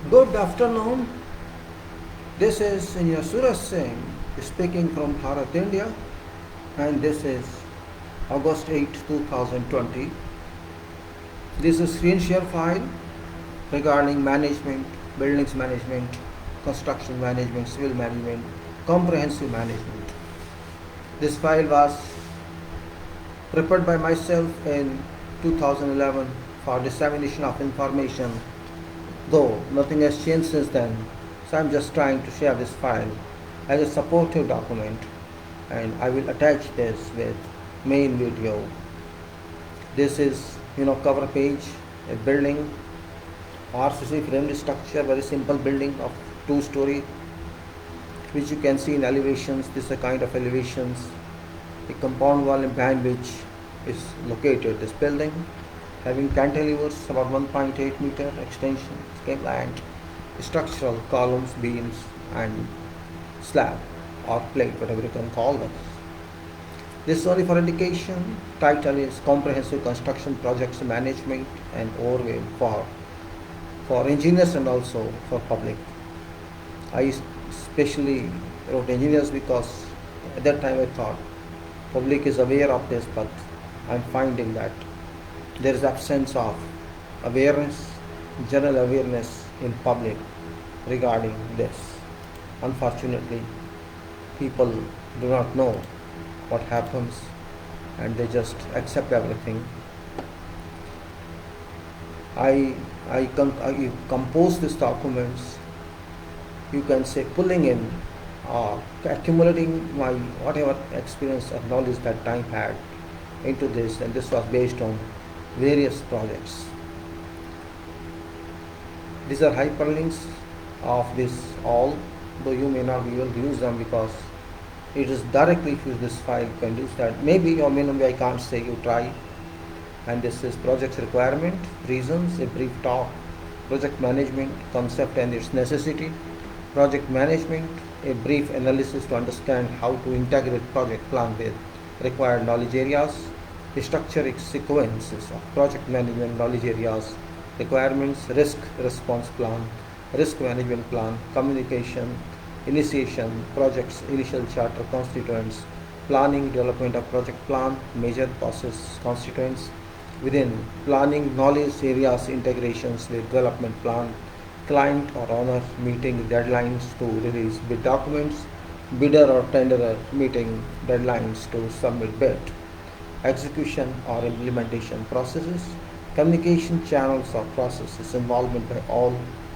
Good afternoon. This is Engineer Suraj Singh speaking from Bharat, India, and this is August 8, 2020. This is screen share file regarding management, buildings management, construction management, civil management, comprehensive management. This file was prepared by myself in 2011 for dissemination of information, though nothing has changed since then. So I'm just trying to share this file as a supportive document, and I will attach this with main video. This is cover page, a building, RCC framed structure, very simple building of 2-story, which you can see in elevations. This is a kind of elevations. A compound wall in behind which is located this building, having cantilevers about 1.8 meter extension, and structural columns, beams, and slab or plate, whatever you can call them. This is only for indication. Title is Comprehensive Construction Projects Management and Overview for engineers and also for public. I especially wrote engineers because at that time I thought public is aware of this, but I'm finding that there is absence of awareness, general awareness in public regarding this. Unfortunately, people do not know what happens and they just accept everything. I compose these documents, you can say, pulling in or accumulating my whatever experience or knowledge that time had into this, and this was based on various projects. These are hyperlinks of this all, though you may not be able to use them because it is directly, if you use this file, you can use that. Maybe or maybe I can't say, you try. And this is project's requirement, reasons, a brief talk, project management, concept and its necessity, project management, a brief analysis to understand how to integrate project plan with required knowledge areas, structure sequences of project management knowledge areas, requirements, risk response plan, risk management plan, communication, initiation, projects, initial charter constituents, planning, development of project plan, major process constituents, within planning, knowledge areas, integrations with development plan, client or owner meeting deadlines to release bid documents, bidder or tenderer meeting deadlines to submit bid, execution or implementation processes, communication channels or processes, involvement by all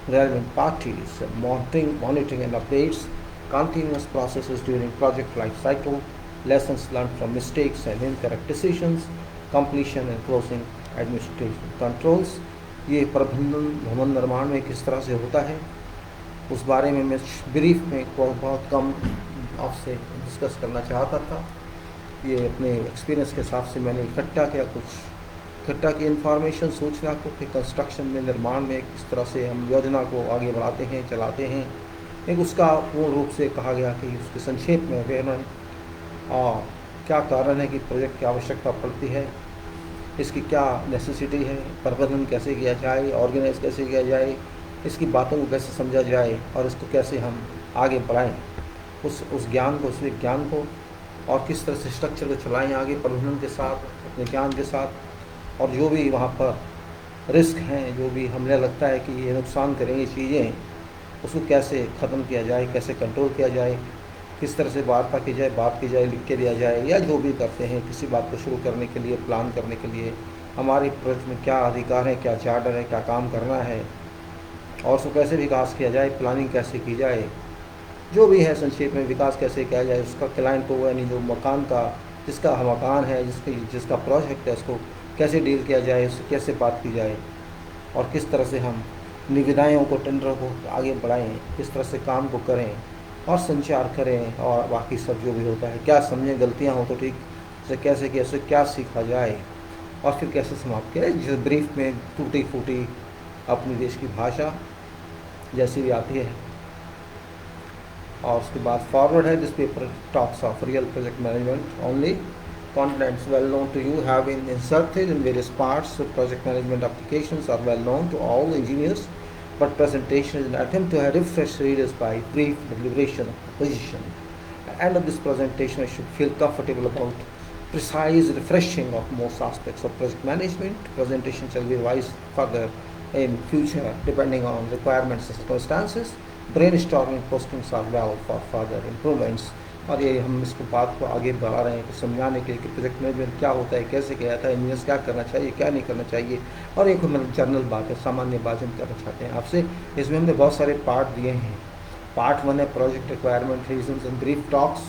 relevant parties, monitoring and updates, continuous processes during project life cycle, lessons learned from mistakes and incorrect decisions, completion and closing administrative controls. ये प्रबंधन भवन निर्माण में किस तरह से होता है उस बारे में मैं ब्रीफ में बहुत कम आपसे डिस्कस करना चाहता था. ये अपने एक्सपीरियंस के हिसाब से मैंने इकट्ठा की इन्फॉर्मेशन, सूचना को कि कंस्ट्रक्शन में, निर्माण में किस तरह से हम योजना को आगे बढ़ाते हैं, चलाते हैं. एक उसका पूर्ण रूप से कहा गया कि उसके संक्षेप में वर्णन और क्या कारण है कि प्रोजेक्ट की आवश्यकता पड़ती है, इसकी क्या नेसेसिटी है, प्रबंधन कैसे किया जाए, ऑर्गेनाइज कैसे किया जाए, इसकी बातों को कैसे समझा जाए और इसको कैसे हम आगे बढ़ाएं, उस ज्ञान को, उस विज्ञान को, और किस तरह से स्ट्रक्चर को चलाएं आगे प्रबंधन के साथ, अपने ज्ञान के साथ. और जो भी वहाँ पर रिस्क हैं, जो भी हमें लगता है कि ये नुकसान करेंगी चीज़ें, उसको कैसे ख़त्म किया जाए, कैसे कंट्रोल किया जाए, किस तरह से वार्ता की जाए, बात की जाए, लिख के दिया जाए, या जो भी करते हैं किसी बात को शुरू करने के लिए, प्लान करने के लिए हमारे प्रोजेक्ट में क्या अधिकार है, क्या चार्टर है, क्या काम करना है, और उसको कैसे विकास किया जाए, प्लानिंग कैसे की जाए, जो भी है संक्षेप में विकास कैसे किया जाए, उसका क्लाइंट को, यानी जो मकान का, जिसका मकान है, जिसका प्रोजेक्ट है, उसको कैसे डील किया जाए, उससे कैसे बात की जाए, और किस तरह से हम निविदाओं को, टेंडरों को आगे बढ़ाएं, किस तरह से काम को करें और संचार करें, और बाकी सब जो भी होता है, क्या समझें, गलतियां हो तो ठीक से कैसे किया, उससे क्या सीखा जाए और फिर कैसे समाप्त किया. जिस ब्रीफ में टूटी फूटी अपनी देश की भाषा जैसी भी आती है. और उसके बाद फॉरवर्ड है. This paper talks of real project management only. Contents well known to you have been inserted in various parts. So project management applications are well known to all engineers but presentation is an attempt to refresh readers by brief deliberation of the position. At the end of this presentation, I should feel comfortable about precise refreshing of most aspects of project management. Presentation shall be revised further in future depending on requirements and circumstances. Brainstorming postings are well for further improvements. और ये हम इसको बात को आगे बढ़ा रहे हैं, समझाने के लिए कि प्रोजेक्ट मैनेजमेंट क्या होता है, कैसे किया जाता है, इंजीनियर्स क्या करना चाहिए, क्या नहीं करना चाहिए, और एक मतलब जनरल बात है, सामान्य बात हम करना चाहते हैं आपसे। इसमें हमने बहुत सारे पार्ट दिए हैं। पार्ट 1 है project requirement reasons and brief talks,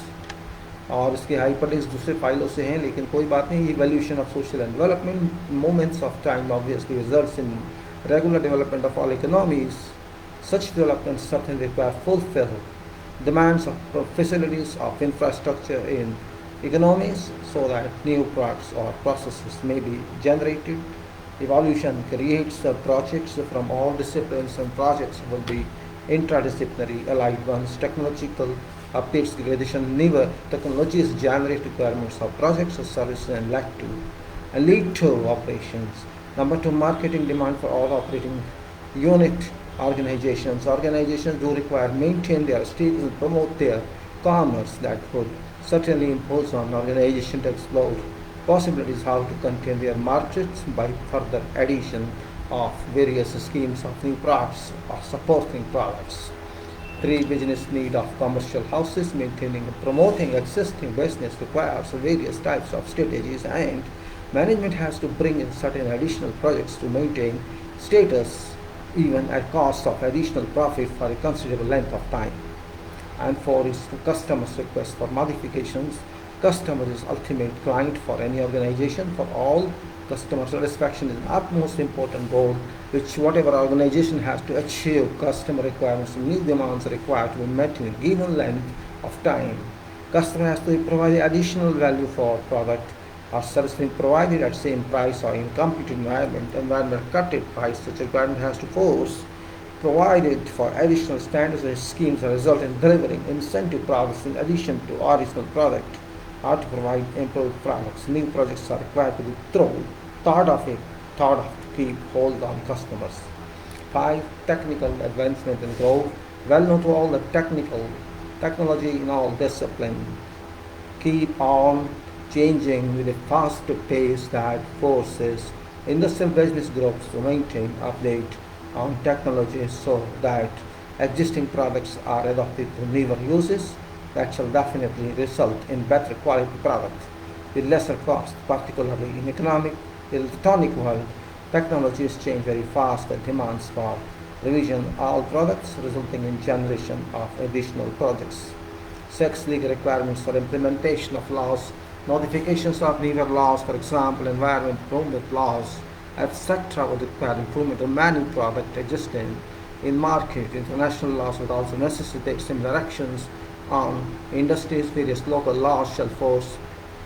और इसके हाइपरलिंक्स दूसरे फाइलों से हैं, लेकिन कोई बात नहीं। Evaluation of social and development moments of time obviously results in regular development of all economies. Such developments certainly require fulfill demands of facilities of infrastructure in economies so that new products or processes may be generated. Evolution creates projects from all disciplines, and projects will be interdisciplinary allied ones. Technological updates gradation never technologies generate requirements of projects or services and lead to operations. Number 2, marketing demand for all operating unit organizations. Organizations do require maintain their status and promote their commerce. That would certainly impose on organization to explore possibilities how to contain their markets by further addition of various schemes of new products or supporting products. 3, business need of commercial houses. Maintaining and promoting existing business requires various types of strategies, and management has to bring in certain additional projects to maintain status even at cost of additional profit for a considerable length of time. And 4 is to customers' request for modifications. Customer is ultimate client for any organization. For all, customer satisfaction is an utmost important goal which whatever organization has to achieve. Customer requirements and new demands are required to be met in a given length of time. Customer has to provide additional value for product or service being provided at same price or in competitive environment cutted price. Such requirement has to force provided for additional standards and schemes that result in delivering incentive products in addition to original product or to provide improved products. New projects are required to be thought of to keep hold on customers. 5, technical advancement and growth. Well known to all the technology in all disciplines keep on changing with a fast pace that forces industrial business groups to maintain update on technology so that existing products are adopted to newer uses. That shall definitely result in better quality product with lesser cost, particularly in electronic world. Technologies change very fast and demands for revision all products, resulting in generation of additional projects. 6, legal requirements for implementation of laws. Notifications of newer laws, for example, environment improvement laws, etc., would require improvement of many products existing in market. International laws would also necessitate similar actions on industries. Various local laws shall force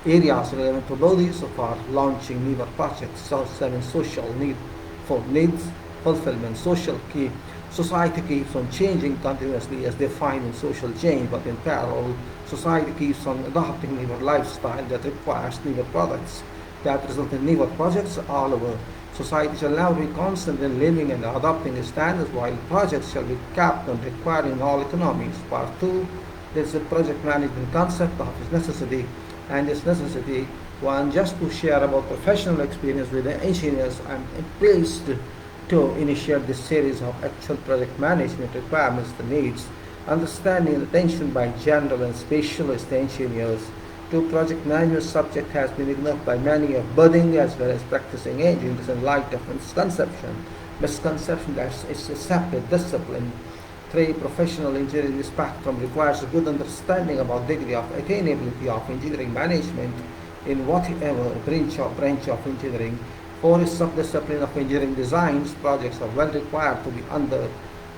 areas relevant to bodies for launching newer projects. So, 7, social need for needs fulfillment. Society keeps on changing continuously as defined in social change, but in parallel, society keeps on adopting newer lifestyle that requires newer products that result in newer projects all over. Society shall now be constant in living and adopting standards, while projects shall be kept on requiring all economies. Part 2, there is a project management concept of its necessity, and this necessity, one, just to share about professional experience with the engineers. I am pleased to initiate this series of actual project management requirements, the needs, understanding and attention by general and specialist engineers to project management subject has been ignored by many of budding as well as practicing engineers in light of misconception that it's a separate discipline. 3, professional engineering spectrum requires a good understanding about degree of attainability of engineering management in whatever branch of engineering. 4, is subdiscipline of engineering designs. Projects are well required to be under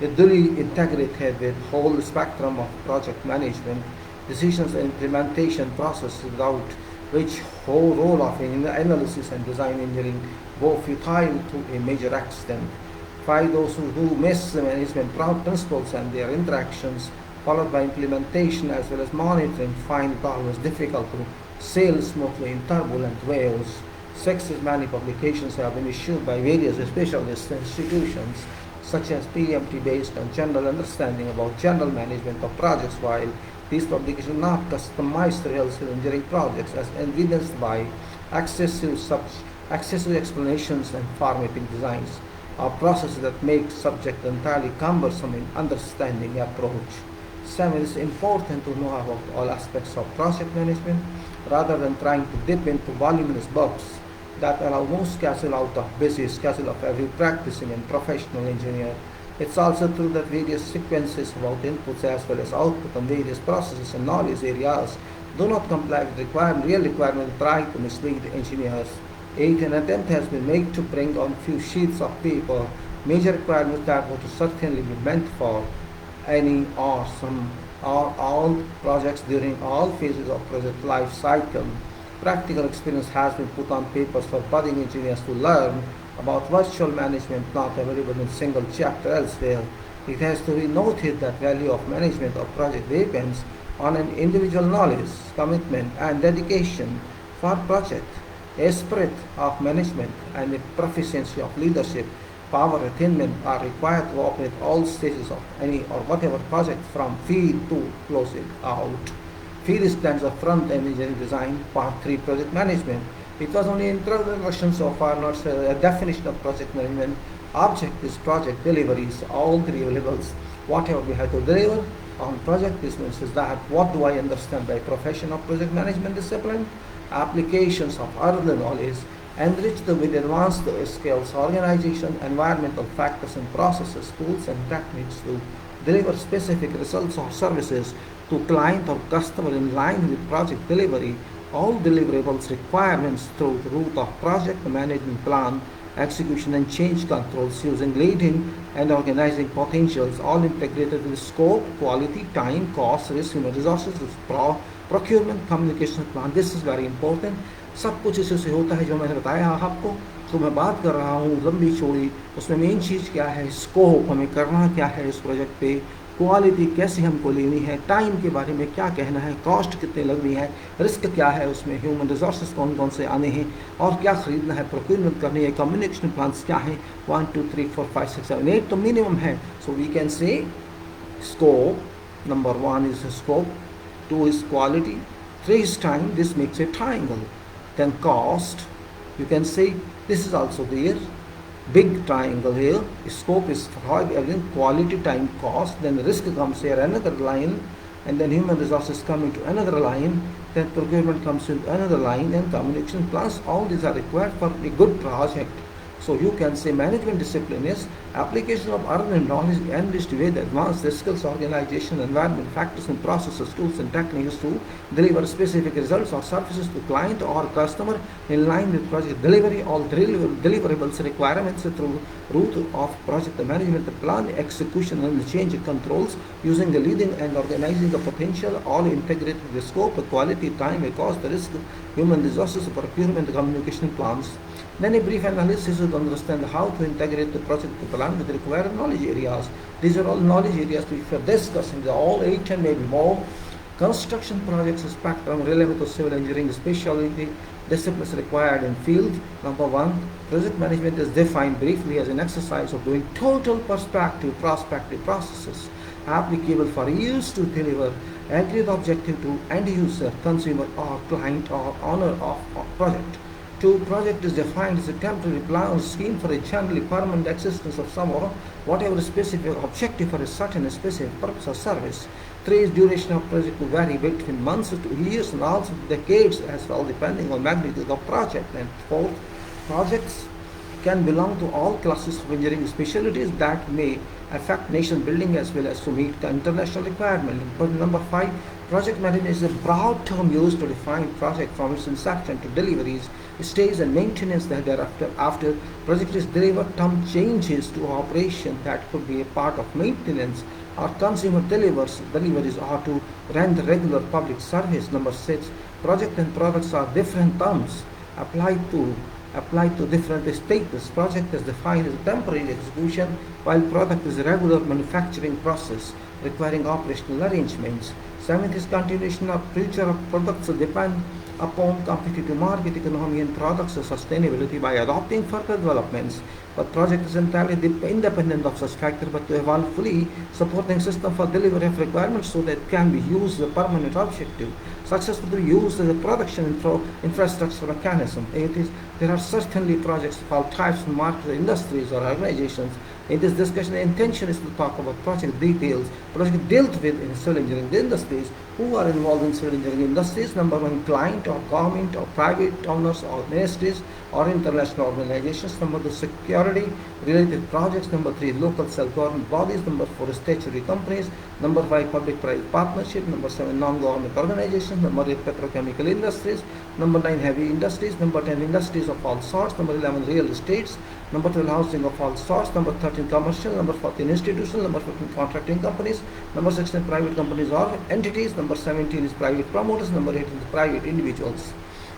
a duly integrated with whole spectrum of project management decisions and implementation process, without which whole role of analysis and design engineering go futile to a major extent. 5, those who miss the management principles and their interactions followed by implementation as well as monitoring find it always difficult to sail smoothly in turbulent waves. 6, many publications have been issued by various specialist institutions such as PMT based on general understanding about general management of projects, while these publications are not customized to real civil engineering projects as evidenced by excessive, excessive explanations and formatting designs or processes that make subject entirely cumbersome in understanding approach. 7. It's important to know about all aspects of project management rather than trying to dip into voluminous books that allow most schedule out of busy schedule of every practicing and professional engineer. It's also true that various sequences about inputs as well as output on various processes and knowledge areas do not comply with real requirements and try to mislead engineers. 8. An attempt has been made to bring on few sheets of paper major requirements that would certainly be meant for any or some or all projects during all phases of project life cycle. Practical experience has been put on papers for budding engineers to learn about virtual management not available in single chapter elsewhere. It has to be noted that value of management of project depends on an individual knowledge, commitment and dedication for project, a spirit of management and a proficiency of leadership. Power attainment are required to operate all stages of any or whatever project from feed to close it out. Feed stands for front-end engineering design, part 3 project management. It was only introduction so far, not a definition of project management. Object is project deliveries, all three levels. Whatever we have to deliver on project, this means is that what do I understand by profession of project management discipline? Applications of other knowledge enriched with advanced skills, organization, environmental factors and processes, tools and techniques to deliver specific results or services to client or customer in line with project delivery. All deliverables requirements through the route of project management plan, execution and change controls using leading and organizing potentials, all integrated with scope, quality, time, cost, risk, human resources, procurement, communication plan. This is very important. सब कुछ इसी से होता है जो मैंने बताया आपको। तो मैं बात कर रहा हूँ लंबी चौड़ी, उसमें मेन चीज़ क्या है, स्कोप हमें करना क्या है इस प्रोजेक्ट पे, क्वालिटी कैसे हमको लेनी है, टाइम के बारे में क्या कहना है, कॉस्ट कितने लगनी है, रिस्क क्या है उसमें, ह्यूमन रिसोर्सेज कौन कौन से आने हैं और क्या खरीदना है, प्रोक्योरमेंट करनी है, कम्युनिकेशन प्लान्स क्या हैं, 1 2 3 4 5 6 7 8 तो मिनिमम है. So we can say scope, number 1 is scope, 2 is quality, 3 is time. This makes a triangle. Then cost, you can say this is also there, big triangle here. Scope is for everything, quality, time, cost. Then risk comes here, another line, and then human resources come into another line. Then procurement comes into another line, and communication plans. All these are required for a good project. So you can say management discipline is application of other knowledge enriched with advanced skills, organization, environment, factors and processes, tools and techniques to deliver specific results or services to client or customer in line with project delivery. All deliverables requirements through route of project management plan, execution and change controls using the leading and organizing the potential, all integrated with scope, quality, time, cost, risk, human resources, procurement, communication plans. Then a brief analysis to understand how to integrate the project plan with required knowledge areas. These are all knowledge areas which we are discussing, all 8 and maybe more. Construction projects spectrum relevant to civil engineering specialty disciplines required in field. Number 1, project management is defined briefly as an exercise of doing total prospective processes applicable for use to deliver agreed objective to end user, consumer or client or owner of project. 2, project is defined as a temporary plan or scheme for a generally permanent existence of some or whatever specific objective for a certain specific purpose or service. 3 is duration of project to vary between months to years and also decades as well depending on magnitude of project. And 4, projects can belong to all classes of engineering specialties that may affect nation building as well as to meet the international requirement. But number 5, project management is a broad term used to define project from its inception to deliveries, stage and maintenance that thereafter. After project is delivered, term changes to operation that could be a part of maintenance or consumer deliveries or to render regular public service. Number 6, project and products are different terms applied to different status. Project is defined as temporary execution while product is a regular manufacturing process requiring operational arrangements. 7th is continuation of future of products depend upon competitive market economy and products sustainability by adopting further developments. But project is entirely independent of such factor, but to evolve fully supporting system for delivery of requirements so that it can be used as a permanent objective, successfully used as a production infrastructure mechanism. There are certainly projects of all types in markets, industries or organizations. In this discussion, the intention is to talk about project details, project dealt with in civil engineering industries, who are involved in civil engineering industries, number one, client or government or private owners or ministries or international organizations, number two, security related projects, number three, local self-government bodies, number four, statutory companies, number five, public-private partnership, number seven, non-government organizations, number eight, petrochemical industries, number nine, heavy industries, number 10, industries of all sorts, number 11, real estates, number 12, housing of all sorts, number 13, commercial, number 14, institutional, number 15, contracting companies, number 16, private companies or entities, number 17 is private promoters, number 18 is private individuals.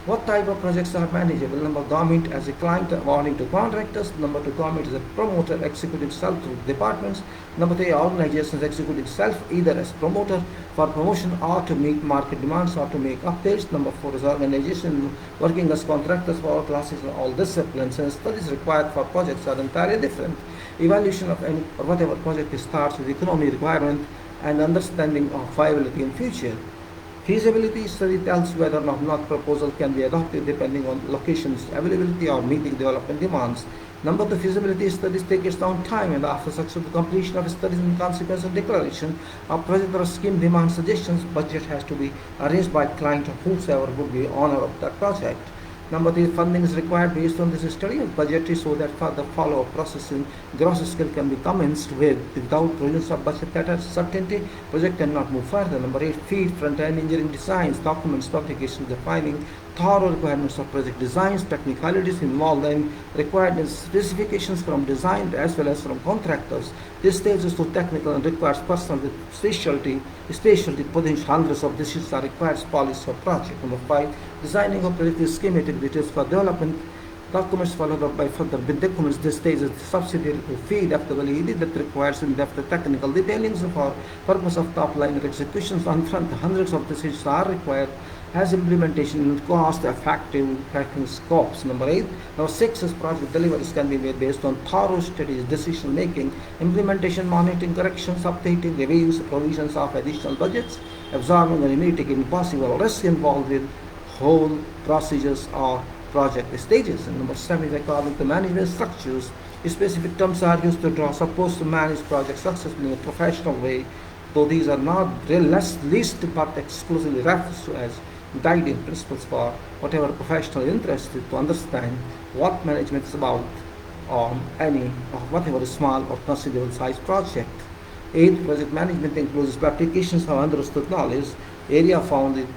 What type of projects are manageable? Number government as a client awarding to contractors. Number two, government is a promoter executing self through departments. Number three, organizations executing self either as promoter for promotion or to meet market demands or to make updates. Number four is organization working as contractors for all classes and all disciplines, and studies required for projects are entirely different. Evaluation of any or whatever project starts with economy requirement and understanding of viability in future. Feasibility study tells whether or not proposal can be adopted depending on location's availability or meeting development demands. Number two, feasibility studies take its own time, and after successful completion of studies and consequence of declaration of project or scheme demand suggestions, budget has to be arranged by client or whosoever would be owner of that project. Number three, funding is required based on this study and budgetary so that further follow-up processing gross scale can be commenced with. Without provisions of budget that has certainty, project cannot move further. Number eight, feed front-end engineering designs, documents, publications defining thorough requirements of project designs, technicalities involved and required in specifications from design as well as from contractors. This stage is too technical and requires person with specialty potential. Hundreds of decisions are required as policy for project. Number five, designing of project schematic details for development documents followed up by further bid documents. This stage is subsidiary to feed after the lead that requires in-depth technical detailings for purpose of top-line executions. On front, hundreds of decisions are required as implementation and cost-effective tracking scopes. Number eight, now six is project deliveries can be made based on thorough studies, decision making, implementation, monitoring, corrections, updating, reviews, provisions of additional budgets, absorbing and mitigating possible risk involved with whole procedures or project stages. And number seven is according to management structures. Specific terms are used to draw supposed to manage projects successfully in a professional way, though these are not least but exclusively referred to as guiding principles for whatever professional interested to understand what management is about on any or whatever small or considerable size project. Eighth, project management includes applications of understood knowledge, area founded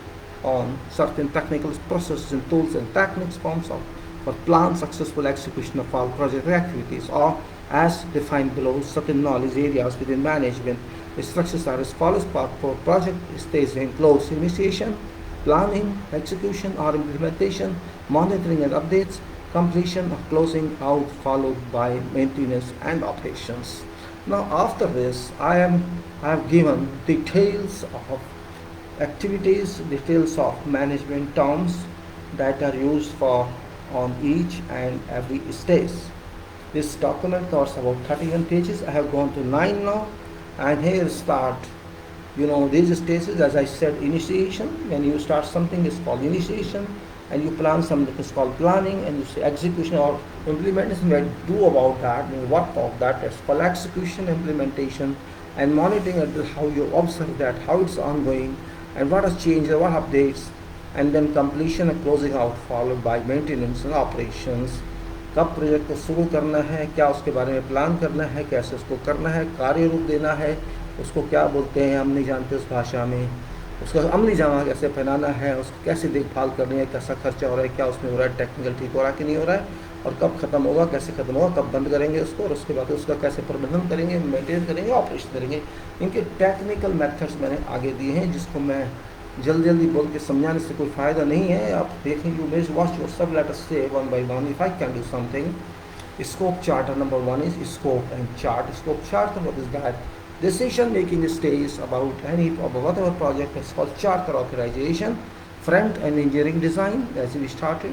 on certain technical processes and tools and techniques forms of for planned successful execution of all project activities, or as defined below, certain knowledge areas within management. The structures are as follows. For project stage includes initiation, planning, execution or implementation, monitoring and updates, completion of closing out, followed by maintenance and operations. Now after this, I have given details of activities, details of management terms that are used for on each and every stage. This document covers about 31 pages. I have gone to 9 now, and here start. These stages, as I said, initiation. When you start something, it's called initiation, and you plan something, it's called planning, and you say execution or implementation. What do about that? What of that? It's called execution, implementation, and monitoring. How you observe that, how it's ongoing, and what has changed, what updates, and then completion and closing out, followed by maintenance and operations. कब project को शुरू करना है, क्या उसके बारे में plan करना है, कैसे उसको करना है, कार्य रूप देना है, उसको क्या बोलते हैं हम नहीं जानते उस भाषा में, उसका अमली जामा कैसे पहनाना है, उसको कैसे देखभाल करनी है, कैसा खर्चा हो रहा है, क्या उसमें हो रहा है, टेक्निकल ठीक हो रहा है कि नहीं हो रहा है, और कब ख़त्म होगा, कैसे ख़त्म होगा, कब बंद करेंगे उसको, और उसके बाद उसका कैसे प्रबंधन करेंगे, मेंटेन करेंगे, ऑपरेशन करेंगे। इनके टेक्निकल मेथड्स मैंने आगे दिए हैं, जिसको मैं जल्दी बोल के समझाने से कोई फ़ायदा नहीं है। आप देखें, यू मेज वॉच योर सब, लेट अस से one by one if I can do something. Scope chart number one is scope and chart. Scope chart what is that? Decision making stage about any whatever project is called charter authorization. Front-end engineering design, as we started,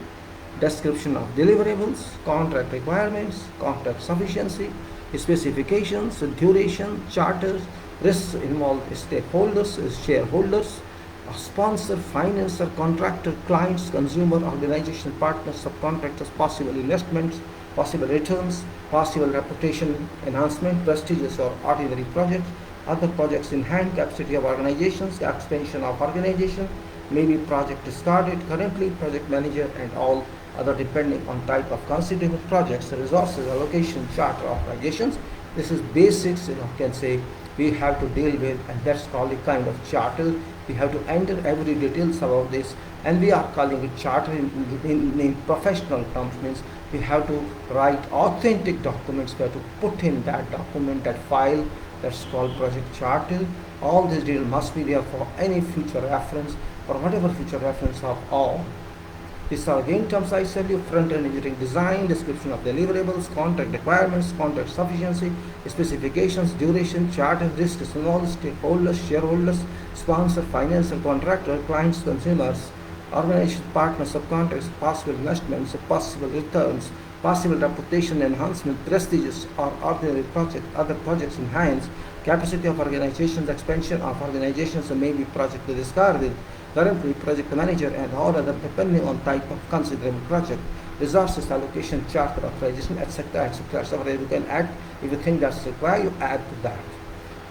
description of deliverables, contract requirements, contract sufficiency, specifications, duration, charters, risks involved stakeholders, shareholders, sponsor, financer, contractor, clients, consumer, organization, partners, subcontractors, possible investments, possible returns, possible reputation enhancement, prestigious or ordinary projects, other projects in hand, capacity of organizations, expansion of organization, maybe project discarded, currently project manager and all other depending on type of considerable projects, resources, allocation, charter, authorizations. This is basics, can say we have to deal with, and that's called a kind of charter. We have to enter every details about this, and we are calling it charter in professional terms. Means we have to write authentic documents. We have to put in that document, that file. That's called project charter. All this detail must be there for any future reference, for whatever future reference of all. These are again terms I said you: front-end engineering design, description of deliverables, contract requirements, contract sufficiency, specifications, duration, charter, risks involved, stakeholders, shareholders, sponsor, financial, contractor, clients, consumers, organization, partners, subcontractors, possible investments, possible returns, possible reputation enhancement, prestigious or ordinary project, other projects in hands, capacity of organizations, expansion of organizations, and maybe project discarded, currently project manager and all other depending on type of considerable project, resources allocation, charter, authorization, etc., etc. So you can add, if you think that's required, you add to that.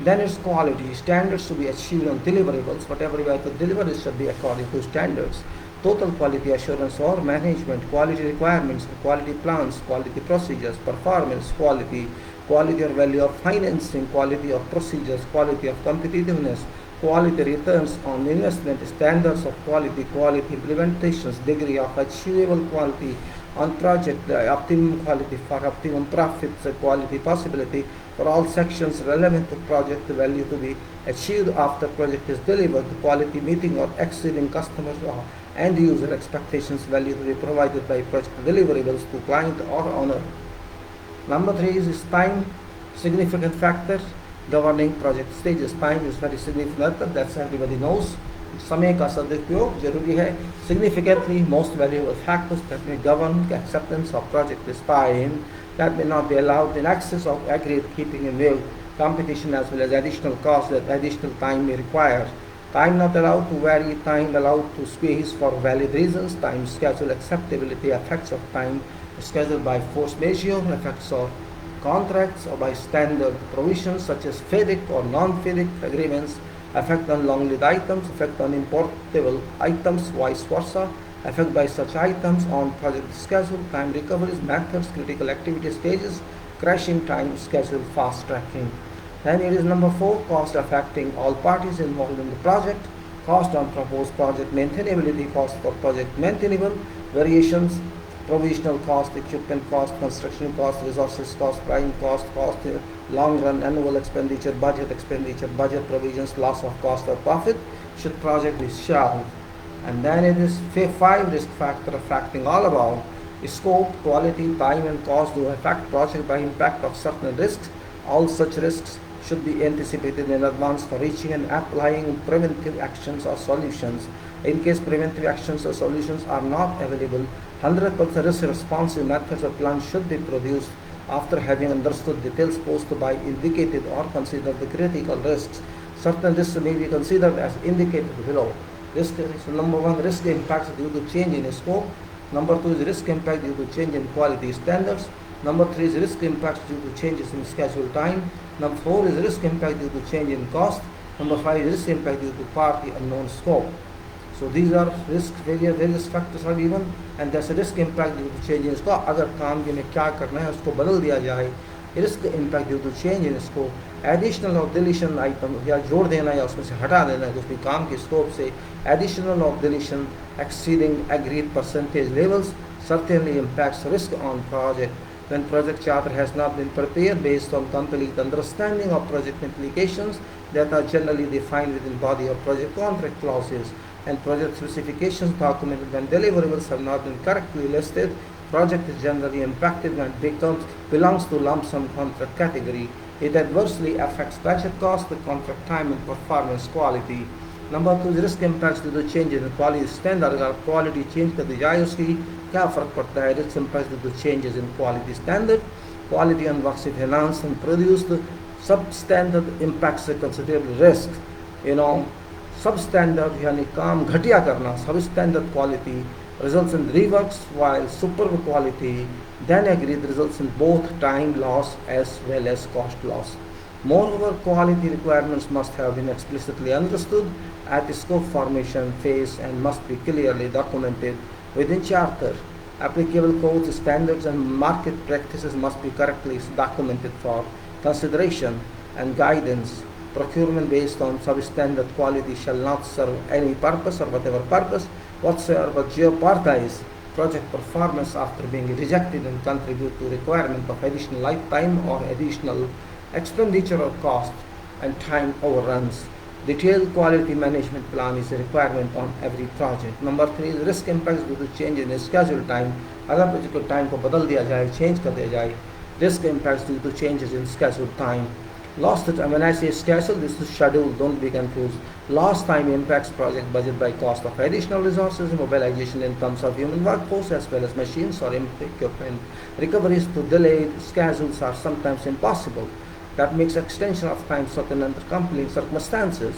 Then it's quality, standards to be achieved on deliverables. Whatever we have to deliver, it should be according to standards. Total quality assurance or management, quality requirements, quality plans, quality procedures, performance, quality or value of financing, quality of procedures, quality of competitiveness, quality returns on investment, standards of quality, quality implementations, degree of achievable quality on project, optimum quality for optimum profits, quality possibility for all sections relevant to project, value to be achieved after project is delivered, quality meeting or exceeding customers or end user expectations, value to be provided by project deliverables to client or owner. Number 3 is time, significant factor governing project stages. Time is very significant, that's everybody knows. समय का सदुपयोग जरूरी है. Significantly, most valuable factors that may govern the acceptance of project is time. That may not be allowed in excess of agreed, keeping in view competition as well as additional costs that additional time may require. Time not allowed to vary, time allowed to squeeze for valid reasons. Time schedule acceptability, effects of time scheduled by force majeure, effects of contracts or by standard provisions such as FEDIC or non-FEDIC agreements, effect on long-lead items, effect on importable items, vice versa, effect by such items on project schedule, time recoveries, methods, critical activity stages, crashing time schedule, fast tracking. Then it is number 4, cost affecting all parties involved in the project, cost on proposed project, maintainability, cost for project maintainable, variations, provisional cost, equipment cost, construction cost, resources cost, prime cost, long run annual expenditure, budget provisions, loss of cost or profit should project be shelved. And then it is 5, risk factor affecting all about scope, quality, time and cost do affect project by impact of certain risks. All such risks should be anticipated in advance for reaching and applying preventive actions or solutions. In case preventive actions or solutions are not available, 100% risk responsive methods or plans should be produced after having understood details posed by indicated or considered the critical risks. Certain risks may be considered as indicated below. Risk is number 1, risk impacts due to change in scope. Number 2 is risk impact due to change in quality standards. Number 3 is risk impacts due to changes in schedule time. Number 4 is risk impact due to change in cost. Number 5 is risk impact due to party unknown scope. So these are risk various factors are given, and there's a risk impact due to change in scope. अगर काम के में क्या करना है उसको बदल दिया जाए, risk impact due to change in scope, additional or deletion item या जोड़ देना या उसमें से हटा देना है उसकी काम के scope से, additional or deletion exceeding agreed percentage levels certainly impacts risk on project. When project charter has not been prepared based on complete understanding of project implications that are generally defined within body of project contract clauses, and project specifications documented when deliverables have not been correctly listed, project is generally impacted when belongs to lump sum contract category. It adversely affects budget cost, the contract time and performance quality. Number 2 risk impacts due to change in quality standard. अगर quality change कर दी जाए उसकी क्या फ़र्क पड़ता है. Risk impacts due to changes in quality standard. Quality and works if enhanced and produced. Substandard impacts a considerable risk. You know, substandard यानी काम घटिया करना, substandard quality results in reworks, while superb quality then agreed results in both time loss as well as cost loss. Moreover, quality requirements must have been explicitly understood at the scope formation phase and must be clearly documented within charter. Applicable codes, standards, and market practices must be correctly documented for consideration and guidance. Procurement based on substandard quality shall not serve any purpose or whatever purpose whatsoever but jeopardize project performance after being rejected and contribute to requirement of additional lifetime or additional expenditure or cost and time overruns. Detailed quality management plan is a requirement on every project. Number 3 is risk impacts due to change in schedule time. अगर project को time को बदल दिया जाए, change कर दिया जाए. Risk impacts due to changes in schedule time. Lost time. When I say schedule, this is schedule. Don't be confused. Lost time impacts project budget by cost of additional resources, mobilization in terms of human workforce as well as machines or equipment. Recoveries to delayed schedules are sometimes impossible. That makes extension of time certain under compelling circumstances.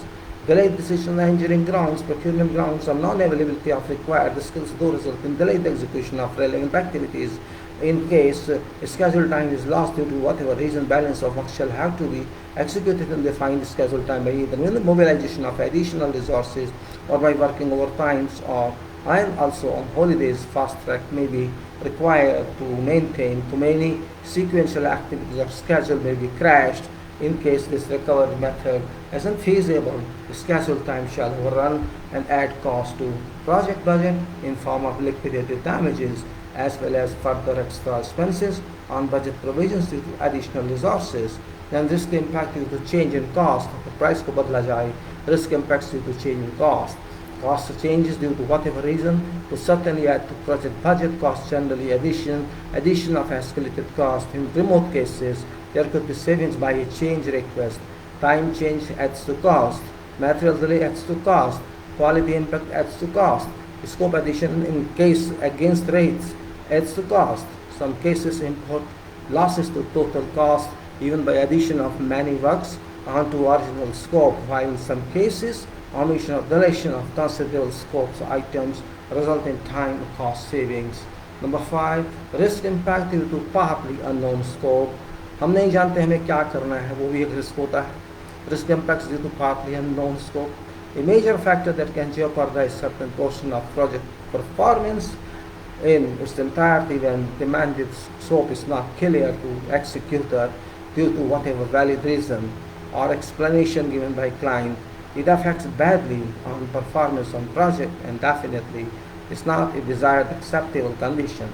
Delayed decision on engineering grounds, procurement grounds, or non-availability of required skills do result in delayed execution of relevant activities. In case schedule time is lost due to whatever reason, balance of work shall have to be executed in defined schedule time by either with the mobilization of additional resources or by working overtimes or and also on holidays. Fast track may be required to maintain too many sequential activities of schedule may be crashed. In case this recovery method isn't feasible, the schedule time shall overrun and add cost to project budget in form of liquidated damages as well as further extra expenses on budget provisions due to additional resources. Then risk impact due to change in cost. The price को बदला जाए. Risk impacts due to change in cost. Cost changes due to whatever reason to certainly add to project budget cost, generally addition of escalated cost. In remote cases, there could be savings by a change request. Time change adds to cost. Material delay adds to cost. Quality impact adds to cost. Scope addition in case against rates adds to cost. Some cases import losses to total cost even by addition of many works onto original scope, while in some cases omission or deletion of considerable scopes items result in time or cost savings. Number 5, risk impact due to partly unknown scope. हम नहीं जानते हमें क्या करना है, वो भी एक रिस्क होता है. Risk impacts due to partly unknown scope. A major factor that can jeopardize certain portion of project performance in its entirety when demanded scope is not clear to executor due to whatever valid reason or explanation given by client. It affects badly on performance on project and definitely is not a desired acceptable condition.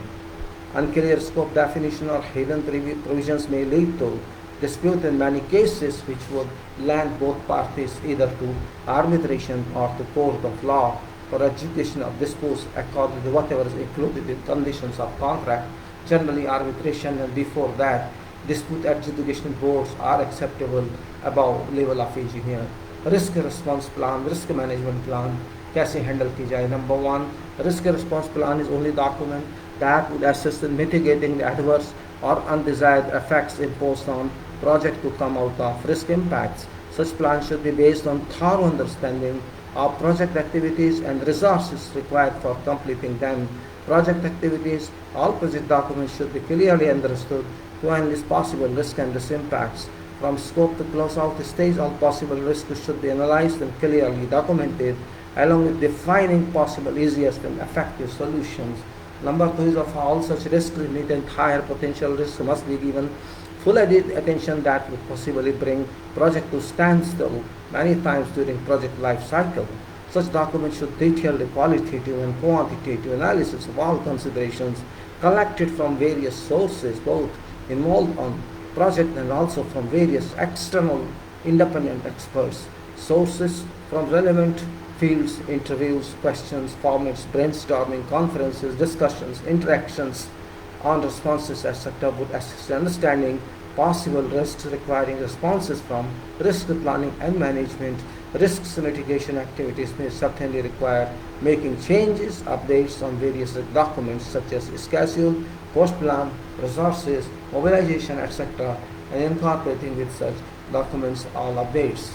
Unclear scope definition or hidden provisions may lead to dispute in many cases which would land both parties either to arbitration or to court of law for adjudication of disputes according to whatever is included in conditions of contract. Generally arbitration and before that dispute adjudication boards are acceptable above level of engineer. Risk response plan, risk management plan कैसे handle की जाए. Number 1, risk response plan is only document that would assist in mitigating the adverse or undesired effects imposed on project to come out of risk impacts. Such plans should be based on thorough understanding of project activities and resources required for completing them. Project activities, all project documents should be clearly understood to analyze possible risk and risk impacts. From scope to close-out stage, all possible risks should be analyzed and clearly documented, along with defining possible easiest and effective solutions. Number 2 is of all such risks, latent higher potential risks must be given full attention that would possibly bring project to standstill many times during project life cycle. Such documents should detail the qualitative and quantitative analysis of all considerations collected from various sources, both involved on project and also from various external independent experts. Sources from relevant fields, interviews, questions, formats, brainstorming, conferences, discussions, interactions on responses, etc. would assist understanding possible risks requiring responses from risk planning and management Risks mitigation activities may certainly require making changes, updates on various documents such as schedule, post plan, resources, mobilization, etc., and incorporating with such documents all updates.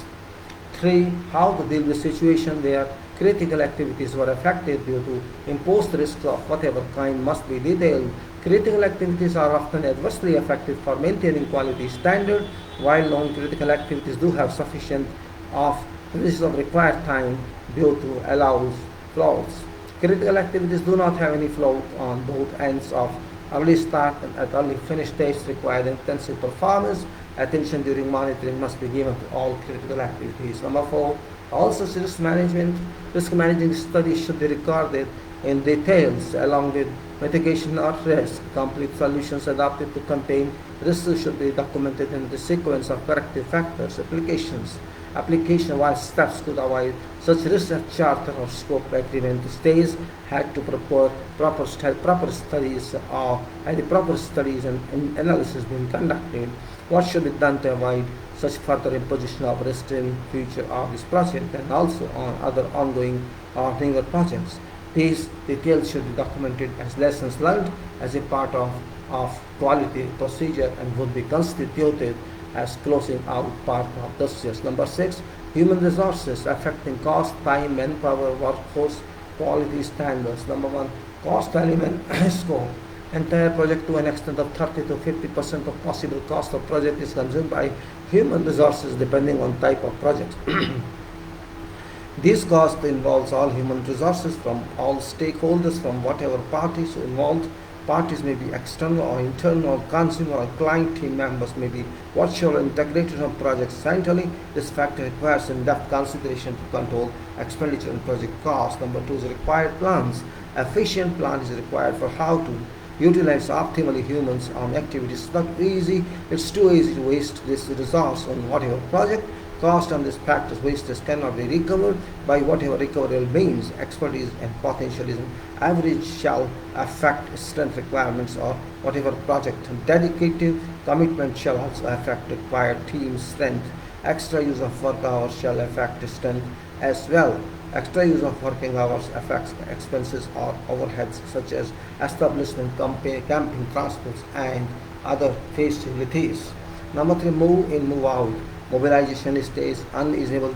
3. How to deal with situation where critical activities were affected due to imposed risks of whatever kind must be detailed. Critical activities are often adversely affected for maintaining quality standard, while non-critical activities do have sufficient of this of required time due to allows flows. Critical activities do not have any flow on both ends of early start and at early finish dates require intensive performance. Attention during monitoring must be given to all critical activities. Number 4, all such risk managing studies should be recorded in details along with mitigation of risk. Complete solutions adopted to contain risks should be documented in the sequence of corrective factors, application-wise steps to avoid such risk as charter or scope agreement stays had to proper studies and analysis being conducted. What should be done to avoid such further imposition of risk in future of this project and also on other ongoing or newer projects. These details should be documented as lessons learned as a part of quality procedure and would be constituted as closing out part of dossiers. Number 6, human resources affecting cost, time, manpower, workforce, quality standards. Number 1, cost element scope. Entire project to an extent of 30 to 50% of possible cost of project is consumed by human resources depending on type of project. This cost involves all human resources from all stakeholders from whatever parties involved. Parties may be external or internal, consumer or client team members may be whatsoever integrated on projects centrally. This factor requires in-depth consideration to control expenditure and project cost. Number 2 is required plans. Efficient plan is required for how to utilize optimally humans on activities. It's not easy, it's too easy to waste this resource on whatever project. Cost on this factors wastage cannot be recovered by whatever recoverable means. Expertise and potentialism average shall affect strength requirements or whatever project. Dedicated commitment shall also affect required team strength. Extra use of work hours shall affect strength as well. Extra use of working hours affects expenses or overheads such as establishment, camping, transports and other facilities. Number 3, move in, move out. Mobilization stays, usable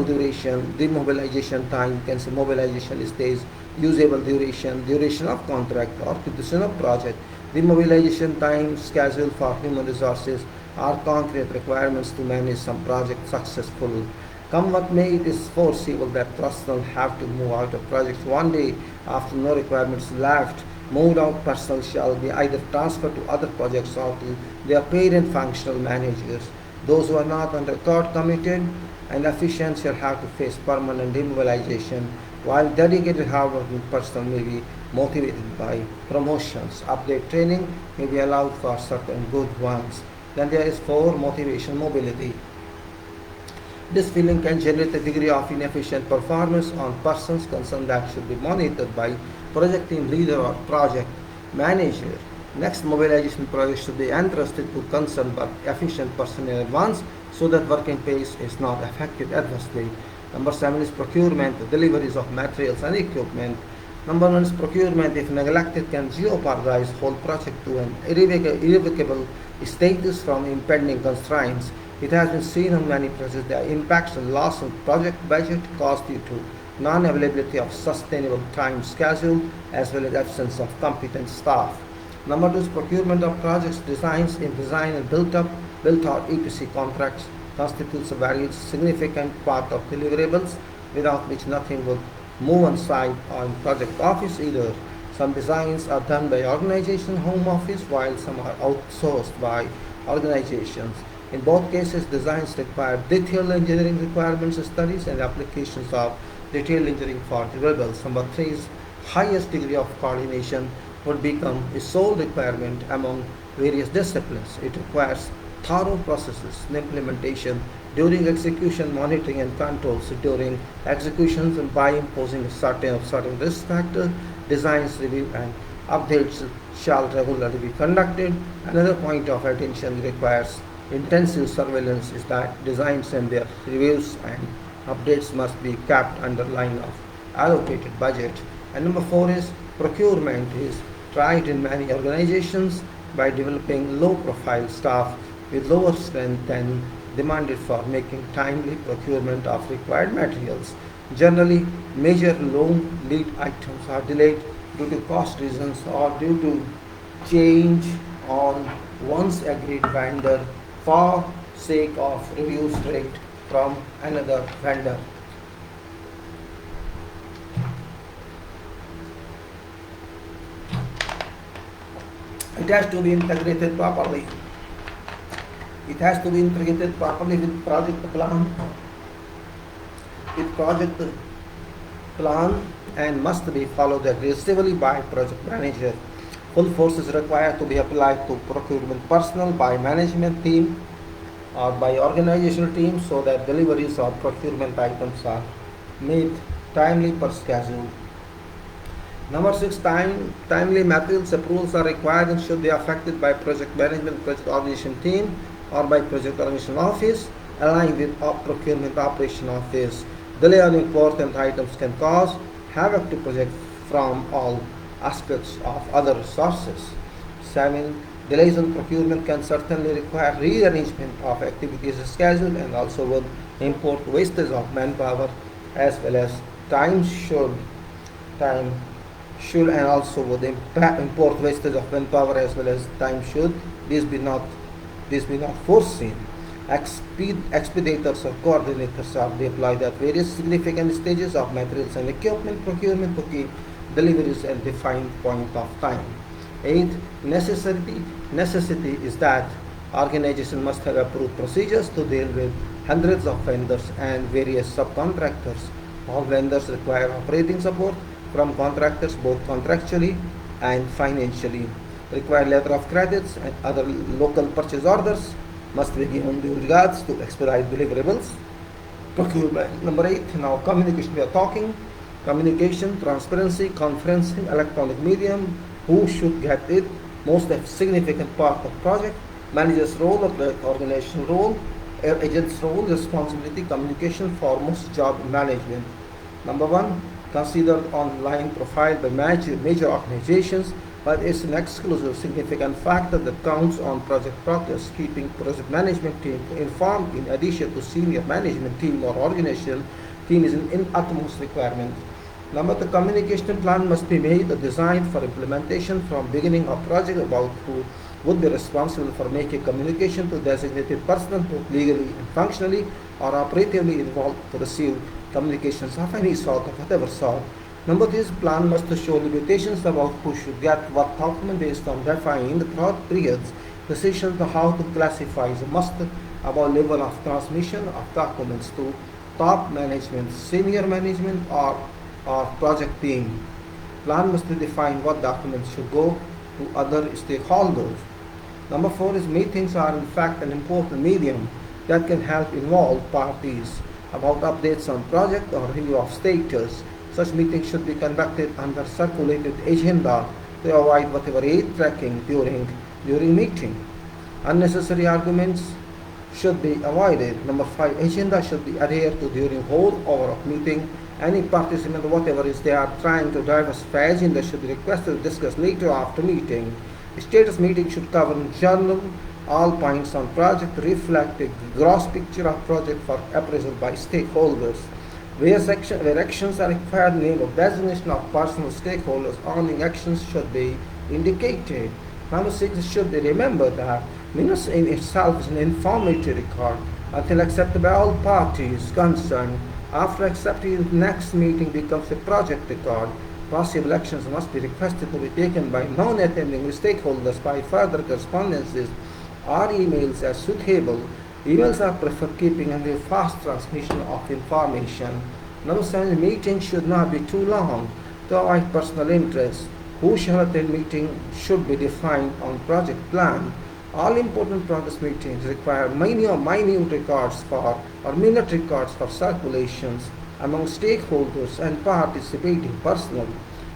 duration, demobilization time, cancel mobilization stays, usable duration of contract or duration of project. Demobilization time, schedule for human resources are concrete requirements to manage some project successfully. Come what may, it is foreseeable that personnel have to move out of projects one day after no requirements left. Moved out personnel shall be either transferred to other projects or to their parent functional managers. Those who are not on record committed and efficient shall have to face permanent demobilization, while dedicated hardworking personnel may be motivated by promotions. Update training may be allowed for certain good ones. Then there is 4, motivation, mobility. This feeling can generate a degree of inefficient performance on persons concerned that should be monitored by project team leader or project manager. Next, mobilization project should be entrusted to concerned but efficient personnel in advance so that working pace is not affected adversely. Number 7 is procurement, the deliveries of materials and equipment. Number 1 is procurement. If neglected, can jeopardize whole project to an irrevocable status from impending constraints. It has been seen on many projects that impacts and loss of project budget cost due to non-availability of sustainable time schedule as well as absence of competent staff. Number 2 is procurement of projects. Design and built or EPC contracts constitutes a very significant part of deliverables without which nothing would move on site or in project office either. Some designs are done by organization home office while some are outsourced by organizations. In both cases, designs require detailed engineering requirements studies and applications of detailed engineering for deliverables. Number 3 is highest degree of coordination would become a sole requirement among various disciplines. It requires thorough processes and implementation during execution, monitoring and controls during executions and by imposing a certain risk factor. Designs review and updates shall regularly be conducted. Another point of attention requires intensive surveillance is that designs and their reviews and updates must be kept under line of allocated budget. And number 4 is procurement is tried in many organizations by developing low profile staff with lower strength than demanded for making timely procurement of required materials. Generally, major long lead items are delayed due to cost reasons or due to change on once agreed vendor for sake of reduced rate from another vendor. It has to be integrated properly. It has to be integrated properly with project plan, and must be followed aggressively by project manager. Full force is required to be applied to procurement personnel by management team or by organizational team so that deliveries of procurement items are made timely per schedule. Number 6, timely materials approvals are required and should be affected by project management, project organization team or by project organization office aligned with procurement operation office. Delay on important items can cause havoc to project from all aspects of other sources. 7, delays on procurement can certainly require rearrangement of activities schedule and also would import wastage of manpower as well as time should and also would import wastage of manpower as well as time should this be not foreseen. Expeditors or coordinators are deployed at various significant stages of materials and equipment procurement to keep deliveries at defined point of time. 8, necessity is that organization must have approved procedures to deal with hundreds of vendors and various subcontractors. All vendors require operating support from contractors both contractually and financially. Require letter of credits and other local purchase orders must be given due regards to expedite deliverables. Procurement. Number 8, now communication we are talking. Communication, transparency, conferencing, electronic medium, who should get it, most significant part of project, manager's role or the organizational role, agent's role, responsibility, communication, foremost job management. Number 1, considered online profile by major organizations, but it's an exclusive significant factor that counts on project progress, keeping project management team informed in addition to senior management team or organization team is an utmost requirement. Number 2, communication plan must be made or designed for implementation from beginning of project about who would be responsible for making communication to designated personnel both legally and functionally or operatively involved to receive communications of any sort of whatever sort. Number 3, plan must show limitations about who should get what document based on defined thought periods, decisions on how to classify is a must about level of transmission of documents to top management, senior management or project team. Plan must define what documents should go to other stakeholders. Number 4 is meetings are in fact an important medium that can help involve parties about updates on project or review of status. Such meetings should be conducted under circulated agenda to avoid whatever aid tracking during meeting. Unnecessary arguments should be avoided. Number 5, agenda should be adhered to during whole hour of meeting. Any participant, whatever is they are trying to diversify agenda should be requested to discuss later after meeting. A status meeting should cover in general all points on project, reflect a gross picture of project for appraisal by stakeholders. Where actions are required, name of designation of personal stakeholders owning actions should be indicated. Number 6, it should be remembered that minutes in itself is an informative record until accepted by all parties concerned. After accepting, the next meeting becomes a project record. Possible actions must be requested to be taken by non-attending stakeholders by further correspondences or emails as suitable. Emails are preferred keeping a fast transmission of information. Number 7, meeting should not be too long to avoid personal interest. Who shall attend meeting should be defined on project plan. All important progress meetings require minute records for or minute records for circulations among stakeholders and participating personnel.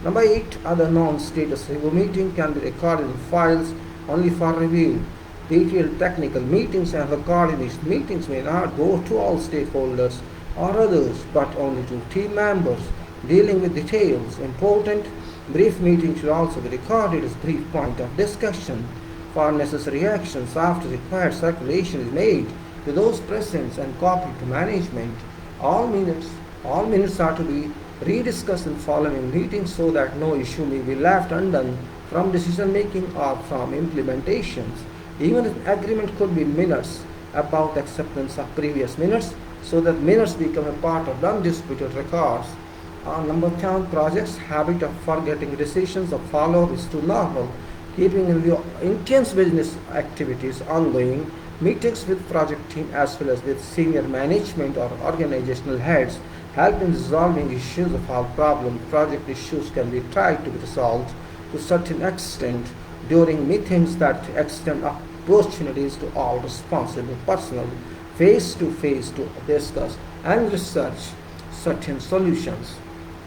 Number 8, other non-status review meeting can be recorded in files only for review. Detailed technical meetings and the coordination meetings may not go to all stakeholders or others, but only to team members dealing with details. Important brief meetings should also be recorded as brief point of discussion for necessary actions after required circulation is made to those present and copied to management. All minutes are to be rediscussed in following meetings so that no issue may be left undone from decision making or from implementations. Even an agreement could be minutes about acceptance of previous minutes so that minutes become a part of undisputed records. Number 10, projects habit of forgetting decisions of follow-up is too normal, keeping in view intense business activities ongoing. Meetings with project team as well as with senior management or organizational heads help in resolving issues of all problems. Project issues can be tried to be resolved to a certain extent during meetings that extend opportunities to all responsible personnel face-to-face to discuss and research certain solutions.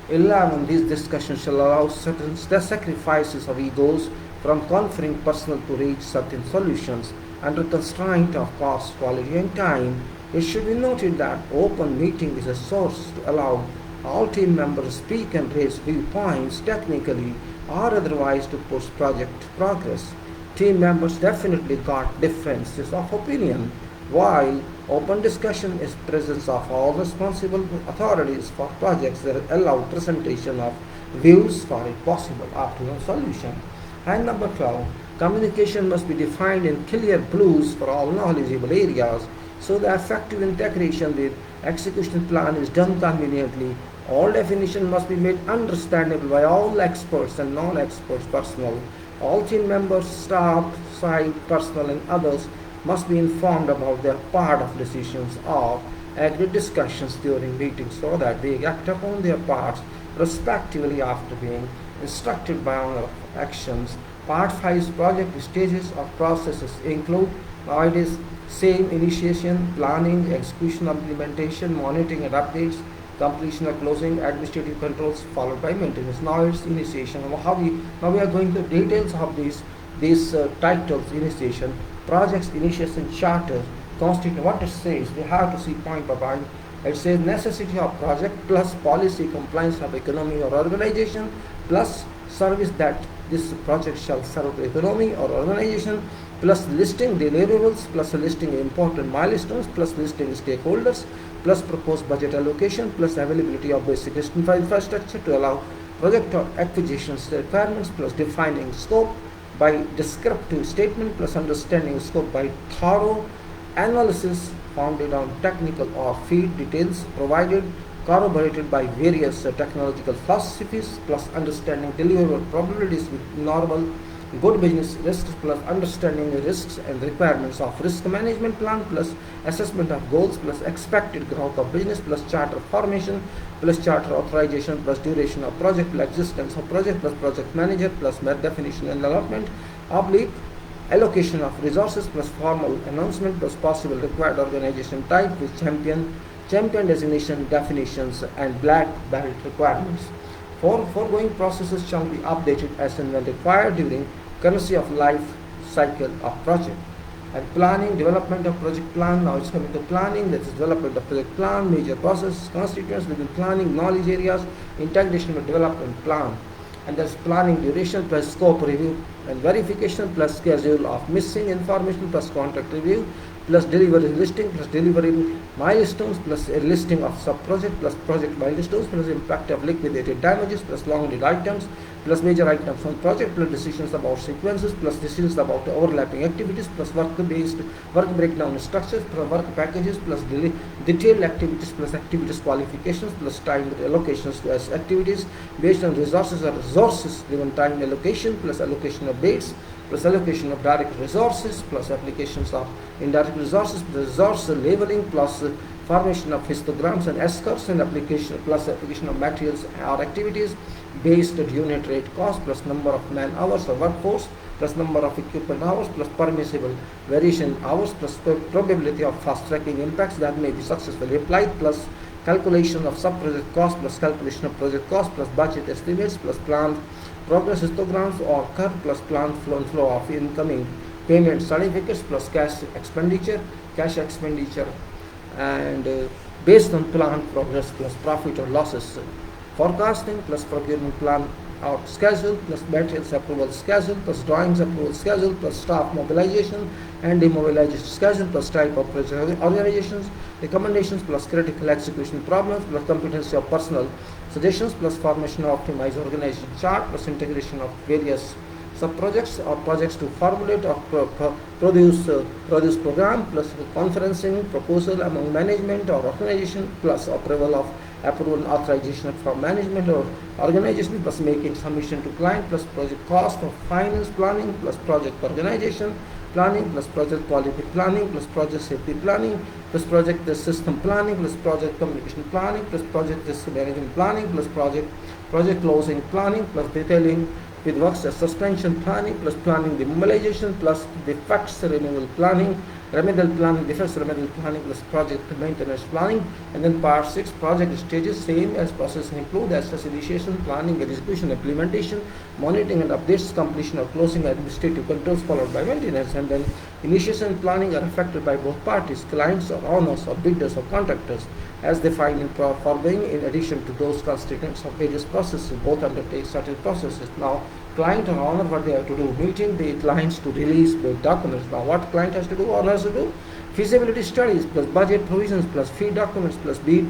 11. These discussions shall allow certain sacrifices of egos from conferring personnel to reach certain solutions under constraint of cost, quality and time. It should be noted that open meeting is a source to allow all team members to speak and raise viewpoints technically or otherwise to push project progress. Team members definitely got differences of opinion, while open discussion is presence of all responsible authorities for projects that allow presentation of views for a possible optimal solution. And number 12, communication must be defined in clear blues for all knowledgeable areas so the effective integration with execution plan is done conveniently. All definition must be made understandable by all experts and non-experts personnel. All team members, staff, site personnel and others must be informed about their part of decisions or agreed discussions during meetings so that they act upon their parts respectively after being instructed by our actions. Part 5's project stages or processes include nowadays same initiation, planning, execution, implementation, monitoring and updates, completion or closing, administrative controls, followed by maintenance. Now it's initiation. Now we are going to details of these titles. Initiation, projects, initiation, charter, constitute what it says. We have to see point by point. It says necessity of project plus policy compliance of economy or organization plus service that this project shall serve the economy or organization plus listing deliverables plus listing important milestones plus listing stakeholders plus proposed budget allocation plus availability of basic infrastructure to allow project or acquisitions requirements plus defining scope by descriptive statement plus understanding scope by thorough analysis founded on technical or field details provided corroborated by various technological philosophies plus understanding deliverable probabilities with normal good business risks plus understanding the risks and requirements of risk management plan plus assessment of goals plus expected growth of business plus charter formation plus charter authorization plus duration of project plus existence of project plus project manager plus definition and allotment oblique allocation of resources plus formal announcement plus possible required organization type with champion designation definitions and black belt requirements. Foregoing processes shall be updated as and when required during courtesy of life cycle of project. And planning, development of project plan. Now it's coming to planning. That is development of project plan, major processes, constituents within planning, knowledge areas, integration of development plan. And there's planning duration plus scope review and verification plus schedule of missing information plus contract review plus delivery listing plus delivery milestones plus a listing of sub-project plus project milestones plus impact of liquidated damages plus long lead items plus major items on project plus decisions about sequences plus decisions about overlapping activities plus work breakdown structures plus work packages plus detailed activities plus activities qualifications plus time allocations to as activities based on resources or resources given time allocation plus allocation of dates plus allocation of direct resources plus applications of indirect resources plus resource labeling plus formation of histograms and S-curves and application of materials or activities based at unit rate cost plus number of man hours or workforce plus number of equipment hours plus permissible variation hours plus probability of fast tracking impacts that may be successfully applied plus calculation of sub-project cost plus calculation of project cost plus budget estimates plus planned progress histograms or curve plus planned flow of incoming payment certificates plus cash expenditure, and based on planned progress plus profit or losses, forecasting plus procurement plan out schedule plus materials approval schedule plus drawings approval schedule plus staff mobilization and demobilization schedule plus type of organizations, recommendations plus critical execution problems plus competency of personnel, suggestions plus formation of optimized organization chart plus integration of various sub-projects or projects to formulate or produce program plus conferencing proposal among management or organization plus approval and authorization from management or organization plus making submission to client plus project cost of finance planning plus project organization planning plus project quality planning plus project safety planning plus project system planning plus project communication planning plus project risk management planning plus project closing planning plus detailing with works as suspension planning plus planning demobilization plus defects removal planning, remedial planning, defects remedial planning plus project maintenance planning. And then part 6, project stages, same as process include as initiation, planning, execution, implementation, monitoring and updates, completion or closing, administrative controls followed by maintenance. And then initiation and planning are affected by both parties, clients or owners or bidders or contractors, as defined in following. In addition to those constituents of various processes, both undertake certain processes. Now, client and owner, what they have to do? Meeting the clients to release the documents. Now, what client has to do? Owner has to do? Feasibility studies plus budget provisions plus fee documents plus bid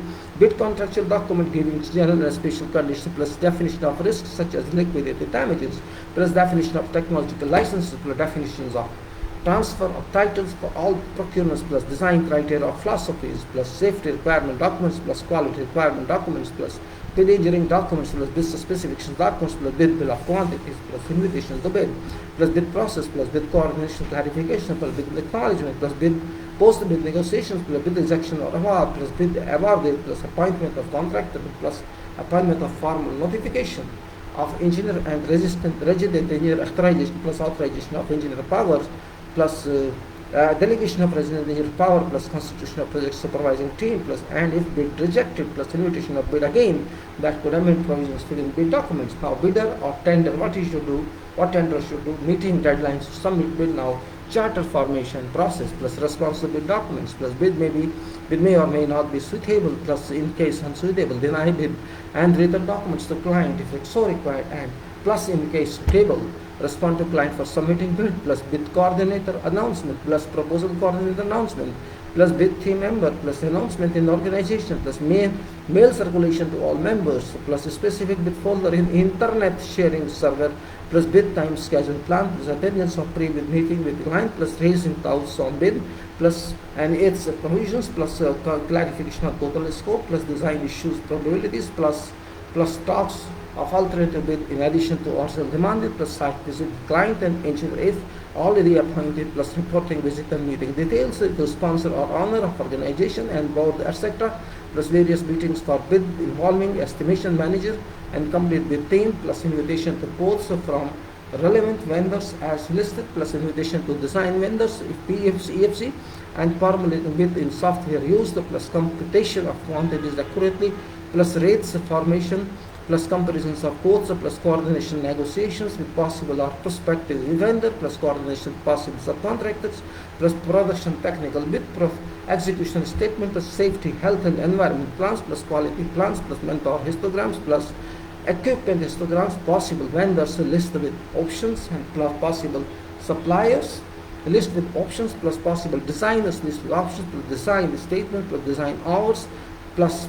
contractual document giving general and special conditions plus definition of risks such as liquidated damages plus definition of technological licenses plus definitions of transfer of titles for all procurements plus design criteria of philosophies plus safety requirement documents plus quality requirement documents plus bid engineering documents plus bid specifications documents plus bid bill of quantities plus invitation to bid plus bid process plus bid coordination clarification plus bid acknowledgement plus bid post-bid negotiations plus bid rejection or award plus bid awarded plus appointment of contractor plus appointment of formal notification of engineer and resident engineer authorization plus authorization of engineer powers plus delegation of resident engineer power plus constitution of project supervising team plus and if bid rejected plus invitation of bid again that could amend provisions within bid documents. Now bidder or tender, what he should do, what tender should do, meeting deadlines to submit bid. Now charter formation process plus responsible bid documents plus bid may or may not be suitable plus in case unsuitable deny bid and written documents to client if it's so required and plus in case suitable respond to client for submitting bid plus bid coordinator announcement plus proposal coordinator announcement plus bid team member plus announcement in organization plus mail circulation to all members plus a specific bid folder in internet sharing server plus bid time schedule plan plus attendance of pre-bid meeting with client plus raising doubts on bid plus and its provisions plus clarification of total scope plus design issues probabilities plus talks of alternative bid in addition to also demanded plus site visit client and engineer if already appointed plus reporting visit and meeting details to sponsor or owner of organization and board etc plus various meetings for bid involving estimation manager and complete bid team plus invitation to quotes from relevant vendors as listed plus invitation to design vendors if EFC and formulating bid in software used plus computation of quantities accurately plus rates formation plus comparisons of quotes plus coordination negotiations with possible or prospective vendor plus coordination with possible subcontractors plus production technical bid execution statement plus safety health and environment plans plus quality plans plus manpower histograms plus equipment histograms possible vendors list with options and plus possible suppliers list with options plus possible designers list with options plus design statement plus design hours plus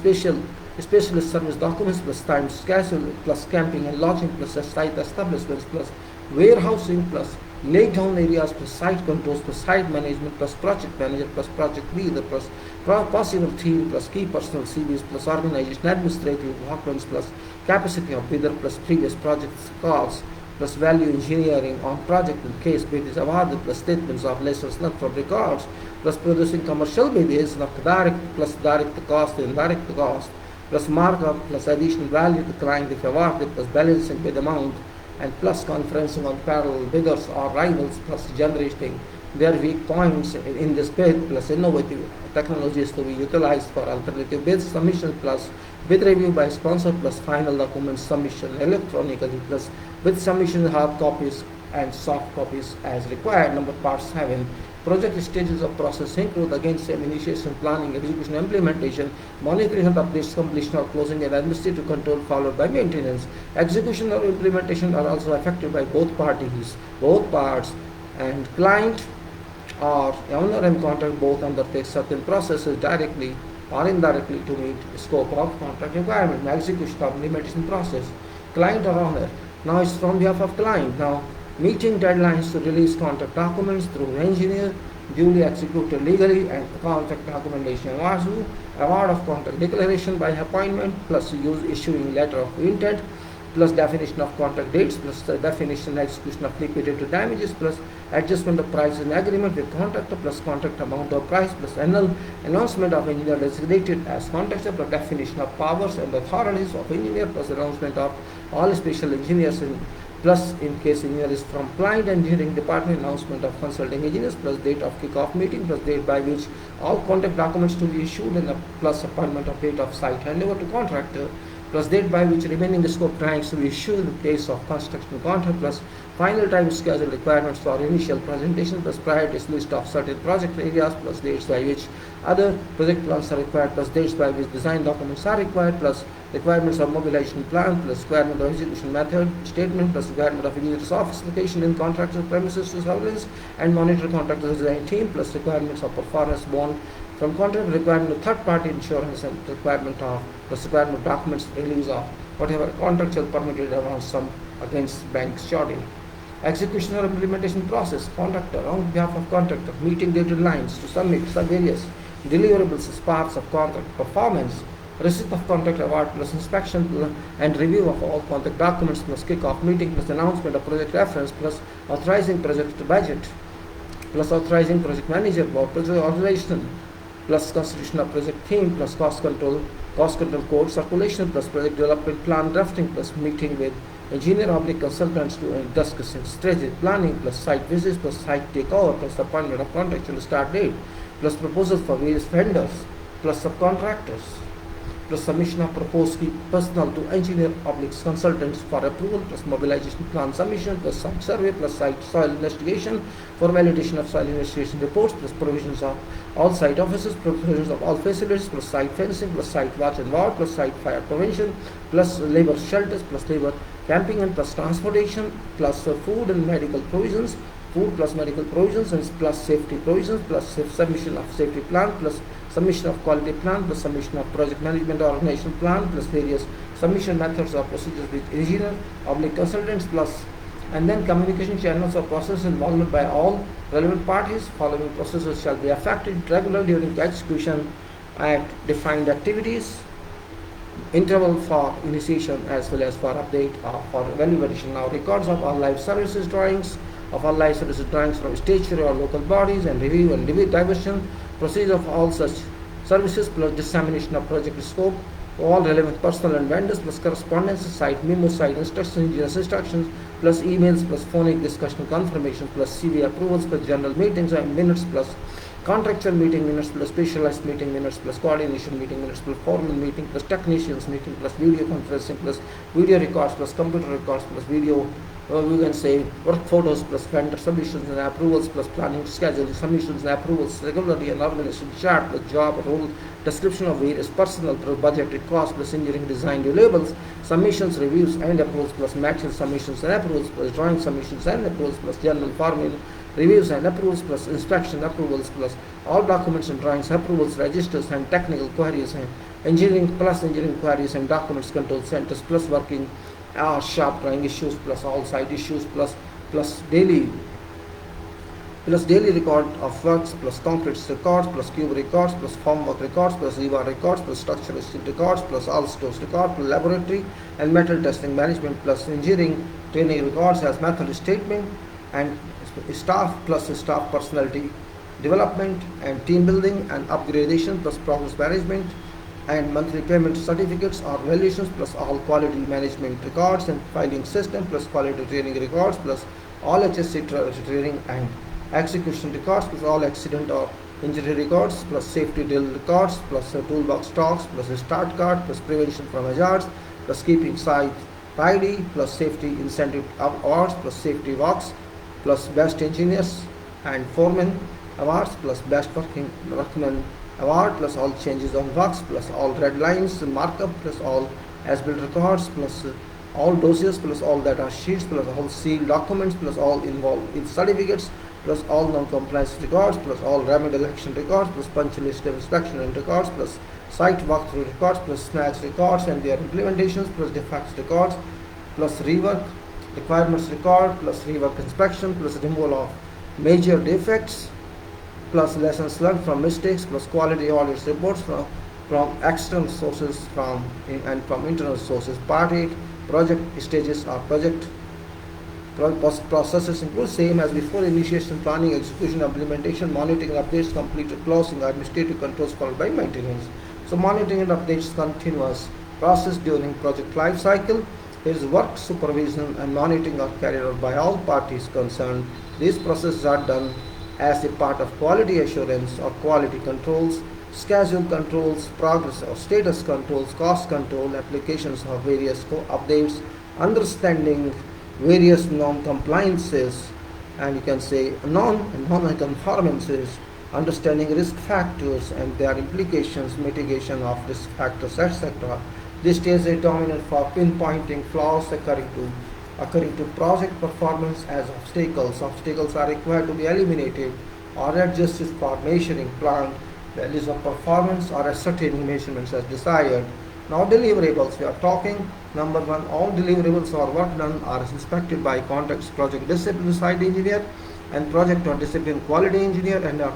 specialist service documents plus time schedule plus camping and lodging plus site establishments plus warehousing plus laydown areas plus site controls plus site management plus project manager plus project leader plus possible team plus key personal CVs plus organization administrative documents plus capacity of bidder plus previous project costs plus value engineering on project in case bid is awarded plus statements of lessons learned from records plus producing commercial bid is not direct plus direct cost and indirect cost plus markup plus additional value to client if awarded plus balancing bid amount and plus conferencing on parallel bidders or rivals plus generating their weak points in this bid plus innovative technologies to be utilized for alternative bids submission plus bid review by sponsor plus final document submission electronically plus bid submission hard copies and soft copies as required. Number part 7. Project stages of process include again same initiation, planning, execution, implementation, monitoring and updates, completion or closing, and administrative control followed by maintenance. Execution or implementation are also affected by both parties, both parts, and client or owner and contract both undertake certain processes directly or indirectly to meet scope of contract requirement. Execution of implementation process, client or owner. Now it's from behalf of client. Now meeting deadlines to release contract documents through engineer, duly executed legally, and contract documentation. Award of contract declaration by appointment, plus issuing letter of intent, plus definition of contract dates, plus the definition and execution of liquidated damages, plus adjustment of price in agreement with contractor, plus contract amount of price, plus annual announcement of engineer designated as contractor, plus definition of powers and authorities of engineer, plus announcement of all special engineers plus in case engineer is from client engineering department, announcement of consulting engineers, plus date of kick-off meeting, plus date by which all contract documents to be issued, and plus appointment of date of site handover to contractor, plus date by which remaining scope drawings to be issued in the case of construction contract, plus final time schedule requirements for initial presentation, plus priorities list of certain project areas, plus dates by which other project plans are required, plus dates by which design documents are required, plus requirements of mobilization plan, plus requirement of execution method statement, plus requirement of engineer's office location in contractor premises to surveillance and monitor contractor's design team, plus requirements of performance bond from contract, requirement of third-party insurance, and requirement of documents release of whatever contractual permitted around sum against bank shorting. Execution or implementation process, contractor on behalf of contractor meeting their deadlines to submit some various deliverables as parts of contract performance, receipt of contract award, plus inspection and review of all contract documents, plus kick-off meeting, plus announcement of project reference, plus authorizing project budget, plus authorizing project manager for project authorization, plus constitution of project theme, plus cost control code circulation, plus project development plan drafting, plus meeting with engineer or consultants to discussing strategic planning, plus site visits, plus site takeover, plus appointment of contractual start date, plus proposals for various vendors, plus subcontractors, plus submission of proposed key personnel to engineer consultants for approval, plus mobilization plan submission, plus site survey, plus site soil investigation for validation of soil investigation reports, plus provisions of all site offices, provisions of all facilities, plus site fencing, plus site watch and ward, plus site fire prevention, plus labor shelters, plus labor camping, and plus transportation, plus food and medical provisions, food plus medical provisions, and plus safety provisions, plus submission of safety plan, plus submission of quality plan, plus submission of project management organization plan, plus various submission methods or procedures with engineer, consultants, plus and then communication channels or processes involved by all relevant parties. Following processes shall be affected regularly during the execution at defined activities, interval for initiation as well as for update or for evaluation. Now records of all live services drawings from statutory or local bodies, and review and diversion procedure of all such services, plus dissemination of project scope to all relevant personnel and vendors, plus correspondence, site memos, site instructions, engineers instructions, plus emails, plus phonic discussion confirmation, plus CV approvals, plus general meetings and minutes, plus contractual meeting minutes, plus specialized meeting minutes, plus coordination meeting minutes, plus formal meeting, plus technicians meeting, plus video conferencing, plus video records, plus computer records, plus video we can say work photos, plus vendor submissions and approvals, plus planning schedule submissions and approvals regularly, and organization chart, plus job role description of various personnel, plus budgeted costs, plus engineering design deliverables, submissions, reviews and approvals, plus material submissions and approvals, plus drawing submissions and approvals, plus general formal reviews and approvals, plus inspection approvals, plus all documents and drawings approvals, registers and technical queries, and engineering queries and documents control centers, plus working shop drawing issues, plus all site issues, plus daily record of works, plus concrete records, plus cube records, plus formwork records, plus EVA records, plus structural records, plus all stores records, plus laboratory and metal testing management, plus engineering training records as method statement, and staff plus staff personality development and team building and upgradation, plus progress management and monthly payment certificates or valuations, plus all quality management records and filing system, plus quality training records, plus all HSC training and execution records, plus all accident or injury records, plus safety drill records, plus toolbox stocks, plus a start card, plus prevention from hazards, plus keeping site tidy, plus safety incentive awards, plus safety walks, plus best engineers and foremen awards plus best workman award plus all changes on works plus all red lines markup plus all as-built records plus all dossiers plus all data sheets plus all sealed documents plus all involved in certificates plus all non-compliance records plus all remedial action records plus punch list inspection and records plus site walkthrough records plus snags records and their implementations plus defects records plus rework requirements record plus rework inspection plus removal of major defects plus lessons learned from mistakes plus quality audit reports from external sources and from internal sources. Part 8 project stages or project processes include same as before: initiation, planning, execution, implementation, monitoring, updates, completed closing, administrative controls followed by maintenance. So monitoring and updates continuous process during project life cycle. There is work supervision and monitoring are carried out by all parties concerned. These processes are done as a part of quality assurance or quality controls, schedule controls, progress or status controls, cost control, applications of various updates, understanding various non-compliances, and you can say non-conformances, understanding risk factors and their implications, mitigation of risk factors, etc. This is a dominant for pinpointing flaws occurring to project performance as obstacles. Obstacles are required to be eliminated or adjusted for measuring planned values of performance or ascertaining measurements as desired. Now deliverables, we are talking. Number 1, all deliverables or work done are inspected by contracts project discipline site engineer and project or discipline quality engineer and are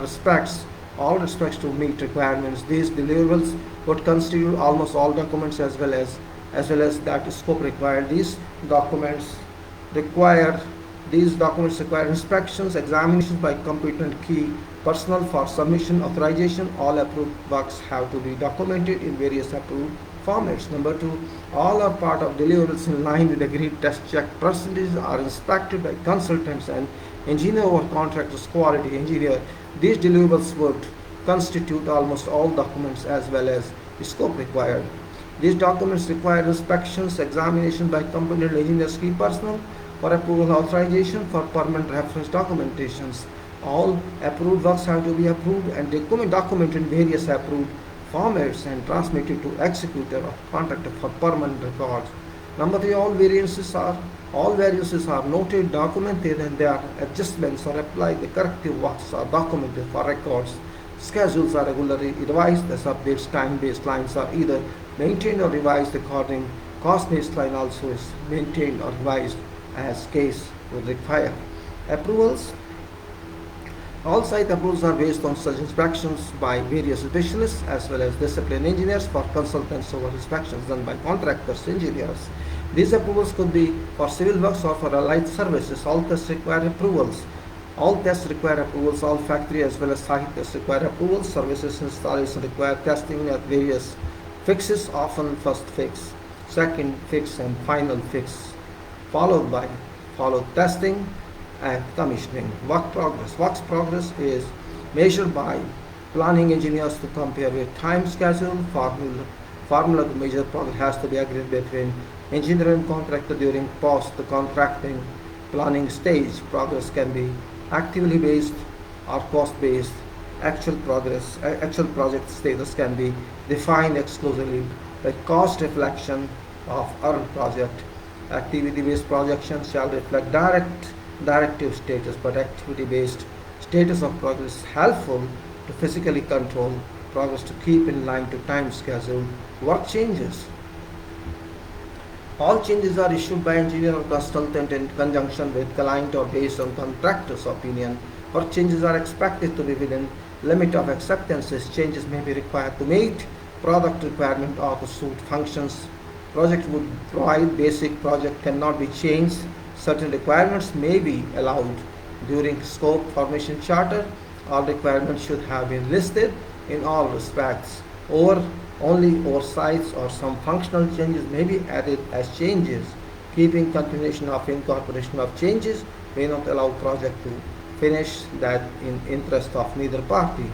all respects to meet requirements. These deliverables would constitute almost all documents as well as that scope required. These documents require inspections, examinations by competent key personnel for submission, authorization. All approved works have to be documented in various approved formats. Number 2, all are part of deliverables in line with agreed test check percentages are inspected by consultants and engineer or contractors quality engineer. These deliverables would constitute almost all documents as well as the scope required. These documents require inspections, examination by competent engineers key personnel for approval and authorization for permanent reference documentations. All approved works have to be approved and documented in various approved formats and transmitted to executor or contractor for permanent records. Number 3, all variances are noted, documented, and their adjustments or applied. The corrective works are documented for records. Schedules are regularly revised as updates. Time baselines are either maintained or revised according. Cost baseline also is maintained or revised as case would require. Approvals. All site approvals are based on such inspections by various specialists as well as discipline engineers for consultants over inspections done by contractors, engineers. These approvals could be for civil works or for allied services. All tests require approvals. All factory as well as site tests require approvals. Services installation require testing at various fixes, often first fix, second fix and final fix, followed testing and commissioning. Works progress is measured by planning engineers to compare with time schedule. Formula to measure progress has to be agreed between engineer and contractor during post-contracting planning stage. Progress can be actively based or cost based. Actual project status can be defined exclusively by cost reflection of earned project. Activity based projection shall reflect directive status, but activity based status of progress is helpful to physically control progress to keep in line to time schedule. Work changes. All changes are issued by engineer or consultant in conjunction with client or based on contractor's opinion. Work changes are expected to be within limit of acceptances. Changes may be required to meet product requirement or to suit functions. Project would provide basic project cannot be changed. Certain requirements may be allowed during scope formation charter. All requirements should have been listed in all respects. Only oversights or some functional changes may be added as changes. Keeping continuation of incorporation of changes may not allow project to finish that in interest of neither party.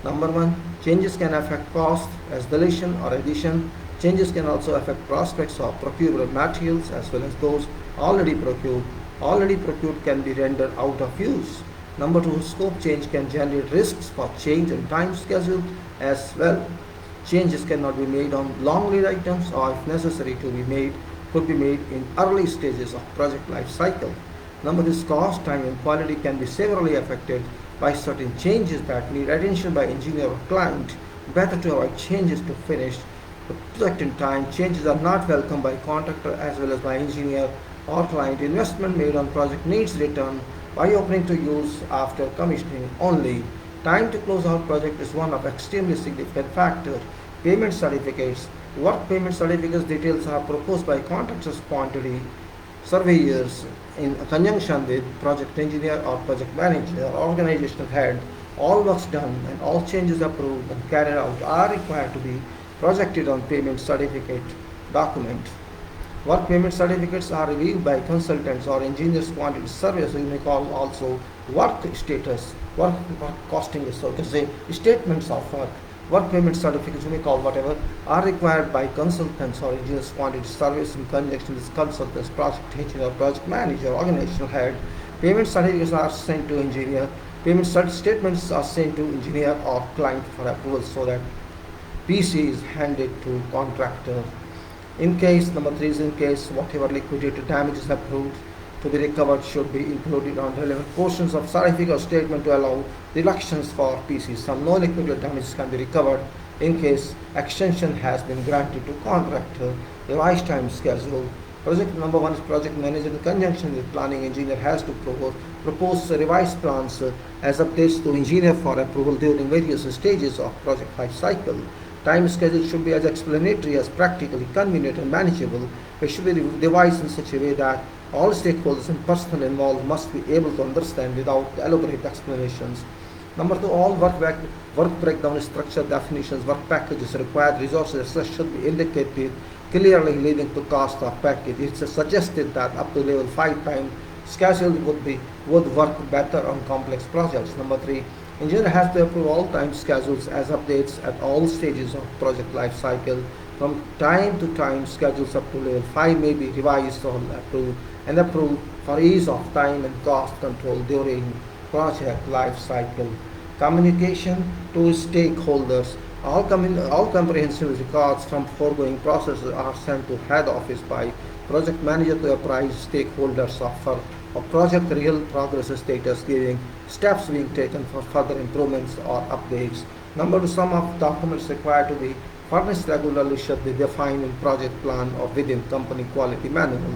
Number 1, changes can affect cost as deletion or addition. Changes can also affect prospects of procurable materials as well as those already procured. already procured can be rendered out of use. Number two, scope change can generate risks for change in time schedule as well. Changes cannot be made on long lead items or if necessary to be made, could be made in early stages of project life cycle. Number three, cost, time and quality can be severely affected by certain changes that need attention by engineer or client. Better to avoid changes to finish the project in time. Changes are not welcome by contractor as well as by engineer or client. Investment made on project needs return by opening to use after commissioning only. Time to close out project is one of extremely significant factor. Payment certificates. Work payment certificates details are proposed by contractors quantity surveyors in conjunction with project engineer or project manager or organizational head. All works done and all changes approved and carried out are required to be projected on payment certificate document. Work payment certificates are reviewed by consultants or engineers quantity surveyors. We may call also work status, work costing, so you can say statements of work. Work payment certificates, we may call whatever, are required by consultants or engineers quantity surveys in conjunction with consultants, project engineer, project manager, organizational head. Payment certificates are sent to engineer. Payment statements are sent to engineer or client for approval so that PC is handed to contractor. In case, number three is in case whatever liquidated damage is approved to be recovered should be included on relevant portions of certificate or statement to allow deductions for PC. Some non-liquidated damages can be recovered in case extension has been granted to contractor. Revised time schedule. Project number one is project manager in conjunction with planning engineer has to propose revised plans as updates to engineer for approval during various stages of project life cycle. Time schedule should be as explanatory as practically convenient and manageable. It should be devised in such a way that all stakeholders and personnel involved must be able to understand without elaborate explanations. Number two, all work breakdown structure definitions, work packages, required resources, etc. should be indicated clearly leading to cost of package. It's suggested that up to level 5 time schedule would work better on complex projects. Number three, engineer has to approve all time schedules as updates at all stages of project life cycle. From time to time, schedules up to level 5 may be revised or approved for ease of time and cost control during project life cycle. Communication to stakeholders. All comprehensive records from foregoing processes are sent to head office by project manager to apprise stakeholders of project real progress status, giving steps being taken for further improvements or updates. Number two, some of documents required to be furnished regularly should be defined in project plan or within company quality manual.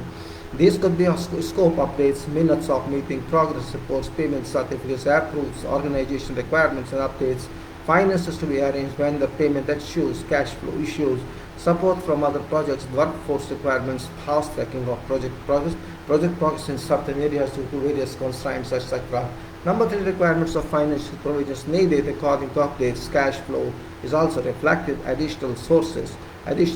These could be scope updates, minutes of meeting, progress reports, payment certificates, approves, organization requirements and updates, finances to be arranged when the payment issues, cash flow issues, support from other projects, workforce requirements, fast tracking of project progress in certain areas due to various constraints, etc. Number three, requirements of financial provisions needed according to updates. Cash flow is also reflected. Additional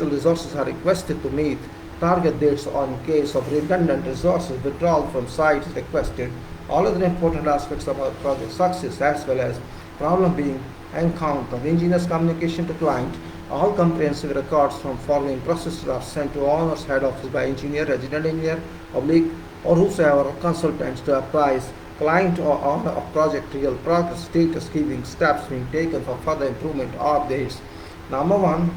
resources are requested to meet target dates or in case of redundant resources, withdrawal from site is requested. All other important aspects of our project success as well as problem being encountered. Engineer's communication to client. All comprehensive records from following processes are sent to owner's head office by engineer, resident engineer, or whosoever consultants to apprise client or owner of project real progress status, giving steps being taken for further improvement or updates. Number one,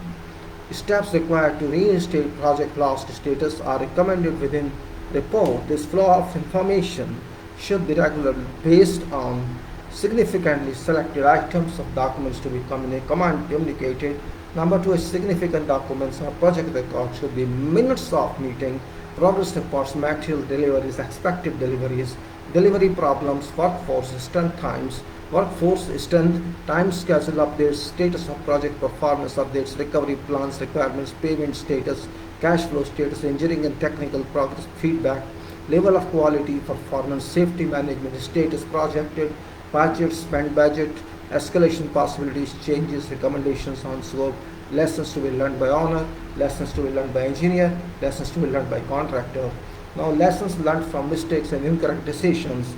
steps required to reinstate project lost status are recommended within report. This flow of information should be regularly based on significantly selected items of documents to be communicated. Number two is significant documents or project records should be minutes of meeting, progress reports, material deliveries, expected deliveries, delivery problems, workforce strength times, workforce strength, time schedule updates, status of project performance updates, recovery plans, requirements, payment status, cash flow status, engineering and technical progress feedback, level of quality, performance, safety management status, projected budget, spent budget, escalation possibilities, changes, recommendations on scope, lessons to be learned by owner, lessons to be learned by engineer, lessons to be learned by contractor. Now, lessons learned from mistakes and incorrect decisions.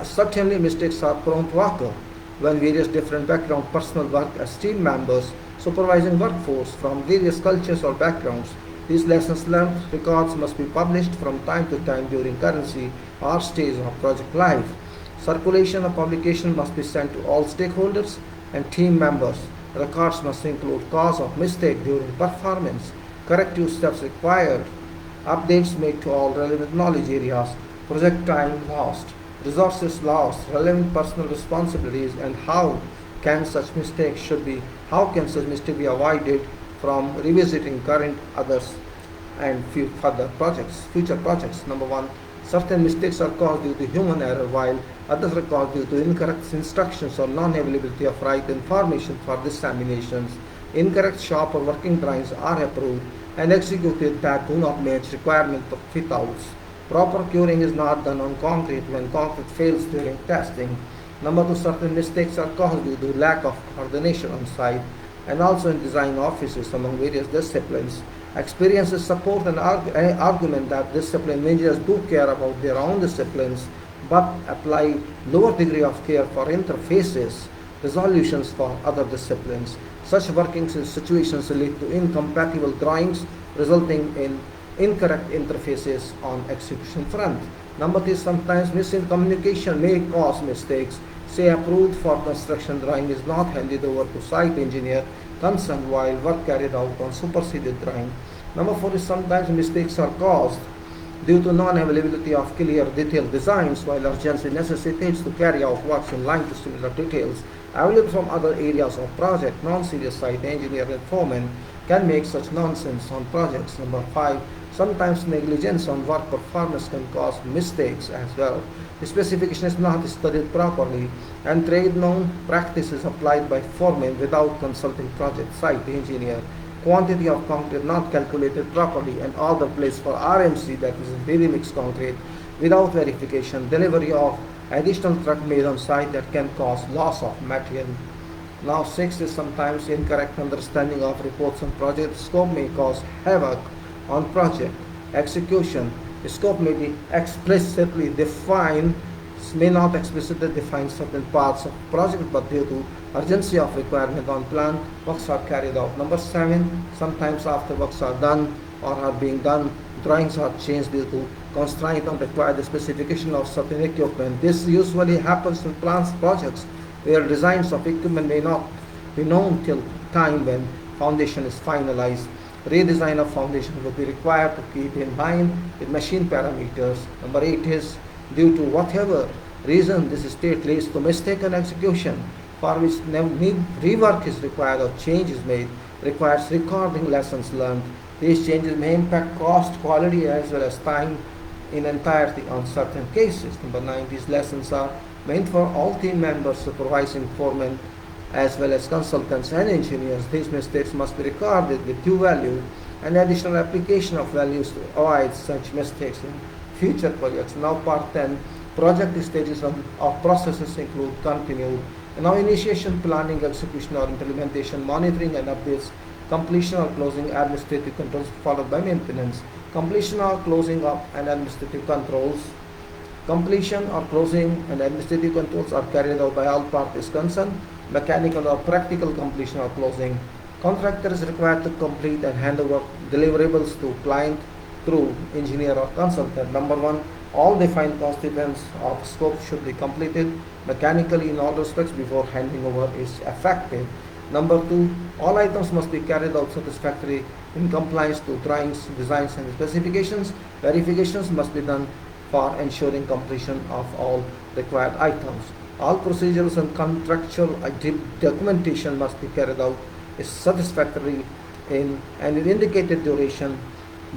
Certainly, mistakes are prone to occur when various different background personnel work as team members, supervising workforce from various cultures or backgrounds. These lessons learned records must be published from time to time during currency or stage of project life. Circulation of publication must be sent to all stakeholders and team members. Records must include cause of mistake during performance, corrective steps required, updates made to all relevant knowledge areas, project time lost, resources lost, relevant personal responsibilities, and can such how can such mistake be avoided from revisiting current others and future projects. Number one, certain mistakes are caused due to human error, while others are caused due to incorrect instructions or non-availability of right information for disseminations. Incorrect shop or working drawings are approved and executed that do not match requirements of fit-outs. Proper curing is not done on concrete when concrete fails during testing. Number two, certain mistakes are caused due to lack of coordination on site and also in design offices among various disciplines. Experiences support an argument that discipline managers do care about their own disciplines but apply lower degree of care for interfaces resolutions for other disciplines. Such working situations lead to incompatible drawings resulting in incorrect interfaces on execution front. Number three, sometimes missing communication may cause mistakes. Say approved for construction drawing is not handed over to site engineer concerned while work carried out on superseded drawing. Number four is sometimes mistakes are caused due to non-availability of clear detailed designs while urgency necessitates to carry out works in line to similar details available from other areas of project. Non-serious site engineer and foreman can make such nonsense on projects. Number five, sometimes negligence on work performance can cause mistakes as well. The specification is not studied properly and trade known practices applied by foremen without consulting project site engineer. Quantity of concrete not calculated properly and order placed for RMC, that is ready mix concrete, without verification. Delivery of additional truck made on site that can cause loss of material. Now six is sometimes incorrect understanding of reports on project scope may cause havoc on project execution. The scope may be explicitly defined, may not explicitly define certain parts of project, but due to urgency of requirement on plan, works are carried out. Number seven, sometimes after works are done or are being done, drawings are changed due to constraint on required specification of certain equipment. This usually happens in plants projects where designs of equipment may not be known till time when foundation is finalized. Redesign of foundation will be required to keep in mind with machine parameters. Number eight is due to whatever reason this state leads to mistaken execution for which rework is required or change is made, requires recording lessons learned. These changes may impact cost, quality as well as time in entirety on certain cases. Number nine, these lessons are meant for all team members, supervising foremen as well as consultants and engineers. These mistakes must be recorded with due value and additional application of values to avoid such mistakes in future projects. Now part 10, project stages of processes include continued. Now initiation, planning, execution or implementation, monitoring and updates, completion or closing, administrative controls followed by maintenance. Completion or closing of and administrative controls. Completion or closing and administrative controls are carried out by all parties concerned. Mechanical or practical completion or closing. Contractor is required to complete and hand over deliverables to client through engineer or consultant. Number one, all defined constituents of scope should be completed mechanically in all respects before handing over is effective. Number two, all items must be carried out satisfactorily in compliance to drawings, designs and specifications. Verifications must be done for ensuring completion of all required items. All procedures and contractual documentation must be carried out satisfactorily in indicated duration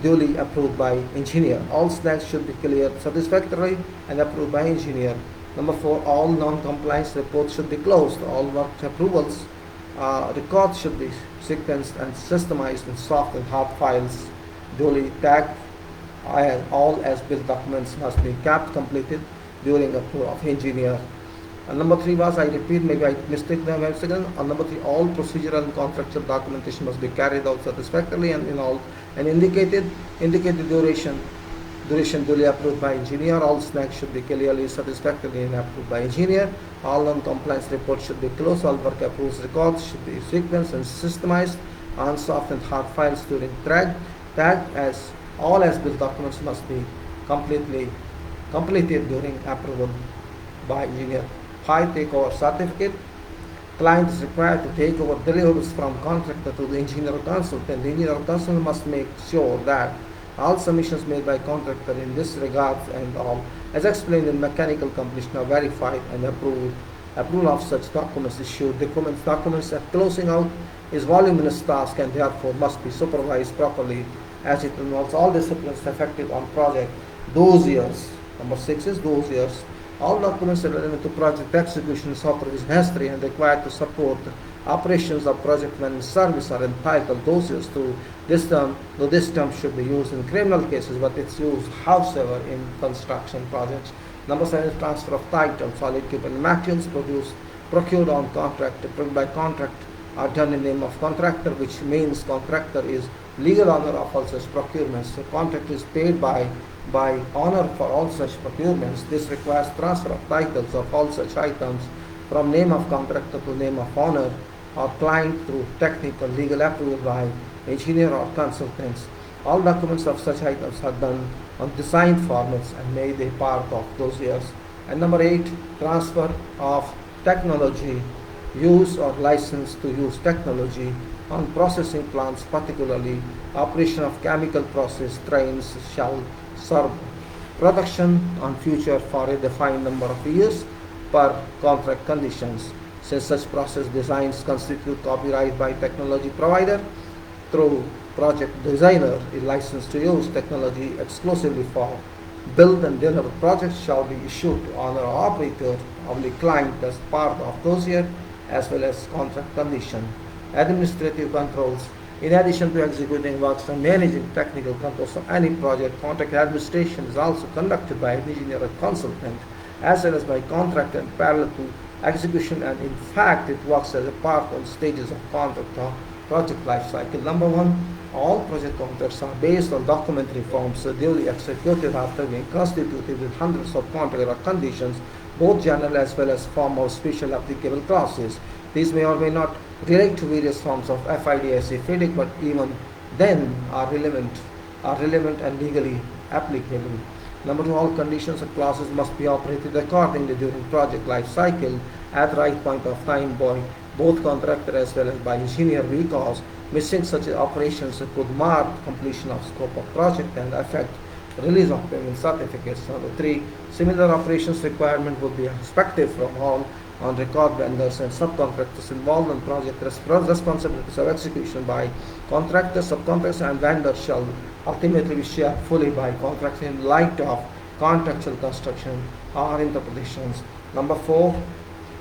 duly approved by engineer. All snags should be cleared satisfactorily and approved by engineer. Number four, all non-compliance reports should be closed. All work approvals records should be sequenced and systemized in soft and hard files duly tagged. All as-built documents must be kept completed during approval of engineer. And number three was, I repeat, maybe I mistake them once again. On number three, all procedural and contractual documentation must be carried out satisfactorily and in all and indicated duration duly approved by engineer. All snags should be clearly satisfactorily and approved by engineer. All non-compliance reports should be closed. All work approved records should be sequenced and systemized on soft and hard files during that as all as-built documents must be completely completed during approval by engineer. 5. Takeover certificate. Client is required to take over deliverables from contractor to the engineer or consultant. The engineer or consultant must make sure that all submissions made by contractor in this regard and all, as explained in mechanical completion, are verified and approved. Approval of such documents issued. Documents at closing out is voluminous task and therefore must be supervised properly as it involves all disciplines effective on project those years. Number 6 is those years. All documents relevant to project execution, supervision history and required to support operations of project when in service are entitled those years to this term, though this term should be used in criminal cases, but it's used however in construction projects. Number 7 is transfer of title. Solid equipment and materials procured on contract by contract are done in name of contractor, which means contractor is legal owner of all such procurements. The contract is paid by owner for all such procurements. This requires transfer of titles of all such items from name of contractor to name of owner or client through technical legal approval by engineer or consultants. All documents of such items are done on design formats and made a part of those years. And number 8, transfer of technology, use or license to use technology on processing plants, particularly operation of chemical process trains shall serve production on future for a defined number of years per contract conditions. Since such process designs constitute copyright by technology provider, through project designer, a license to use technology exclusively for build and deliver projects shall be issued to owner or operator of the client as part of those years as well as contract condition. Administrative controls. In addition to executing works and managing technical controls of any project, contract administration is also conducted by an engineer or consultant as well as by contractor in parallel to execution, and in fact it works as a part of stages of contract or project life cycle. Number 1, all project contracts are based on documentary forms duly executed after being constituted with hundreds of contract or conditions, both general as well as form of special applicable clauses. These may or may not relate to various forms of FIDIC FIDIC, but even then are relevant and legally applicable. Number 2, all conditions and clauses must be operated accordingly during project life cycle at the right point of time by both contractor as well as by engineer, because missing such operations could mar completion of scope of project and affect release of payment certificates. Number 3, similar operations requirement would be expected from all on record vendors and subcontractors involved in project. Responsibilities of execution by contractors, subcontractors and vendors shall ultimately be shared fully by contractors in light of contractual construction or interpretations. Number 4,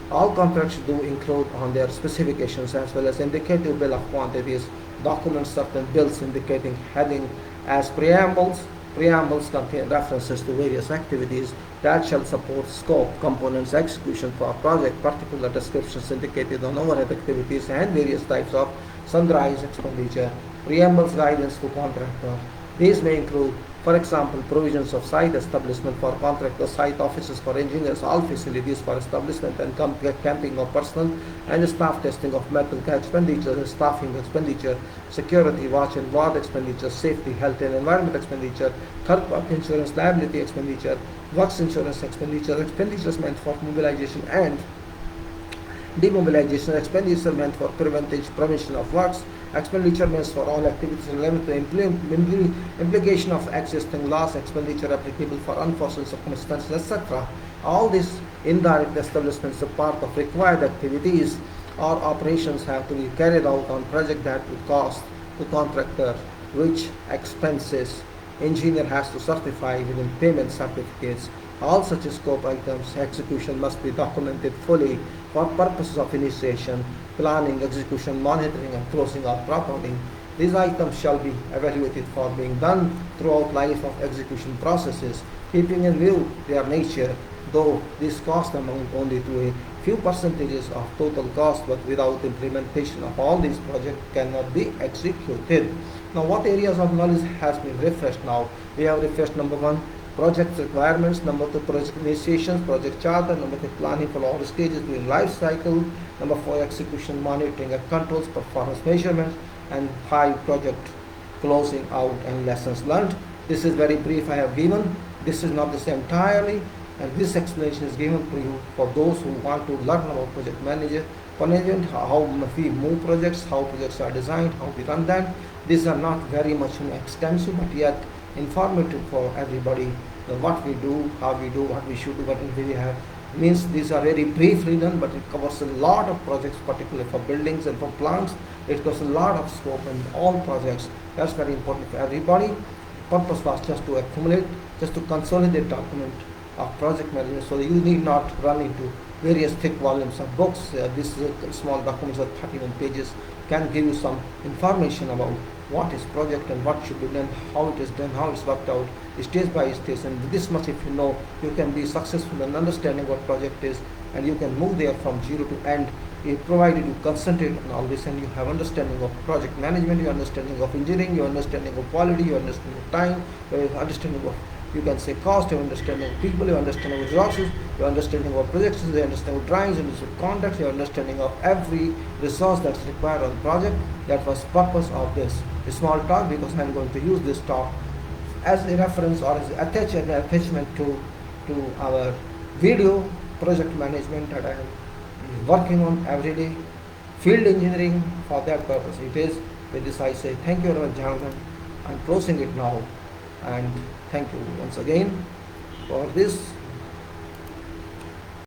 all contracts do include on their specifications as well as indicative bill of quantities, documents certain bills indicating heading as preambles. Preambles contain references to various activities that shall support scope, components, execution for project, particular descriptions indicated on overhead activities and various types of sundries expenditure. Preambles guidance to contractor. These may include, for example, provisions of site establishment for contractors, site offices for engineers, all facilities for establishment and camping of personnel, and staff testing of medical care expenditure, staffing expenditure, security, watch and ward expenditure, safety, health and environment expenditure, third-party insurance liability expenditure, works insurance expenditure, expenditures meant for mobilization and demobilization, expenditure meant for prevention of works, expenditure meant for all activities relevant to implication of existing laws, expenditure applicable for unforeseen circumstances, etc. All these indirect establishments are part of required activities or operations have to be carried out on project that would cost the contractor, which expenses engineer has to certify within payment certificates. All such scope items execution must be documented fully for purposes of initiation, planning, execution, monitoring and closing out properly. These items shall be evaluated for being done throughout life of execution processes, keeping in view their nature, though this cost amount only to a few percentages of total cost, but without implementation of all these projects cannot be executed. Now, what areas of knowledge has been refreshed now? We have refreshed number 1, project requirements, number 2, project initiations, project charter, number 3, planning for all stages during life cycle, number 4, execution, monitoring and controls, performance measurements, and 5, project closing out and lessons learned. This is very brief I have given. This is not the same entirely, and this explanation is given to you for those who want to learn about project management, how we move projects, how projects are designed, how we run them. These are not very much extensive, but yet informative for everybody. What we do, how we do, what we should do, what we have. Means these are very briefly done, but it covers a lot of projects, particularly for buildings and for plants. It covers a lot of scope in all projects. That's very important for everybody. Purpose was just to accumulate, just to consolidate document of project management, so that you need not run into various thick volumes of books. This small documents of 31 pages can give you some information about what is project and what should be done, how it is done, how it's worked out, stage by stage. And this much if you know, you can be successful in understanding what project is, and you can move there from zero to end, provided you concentrate on all this and you have understanding of project management, your understanding of engineering, your understanding of quality, your understanding of time, your understanding of, you can say, cost, your understanding of people, your understanding of resources, your understanding of projections, your understanding of drawings, your understanding of contracts, your understanding of every resource that's required on the project. That was purpose of this small talk, because I'm going to use this talk as a reference or as an attachment to our video project management that I am working on every day. Field engineering, for that purpose it is. With this I say thank you very much, gentlemen. I'm closing it now, and thank you once again for this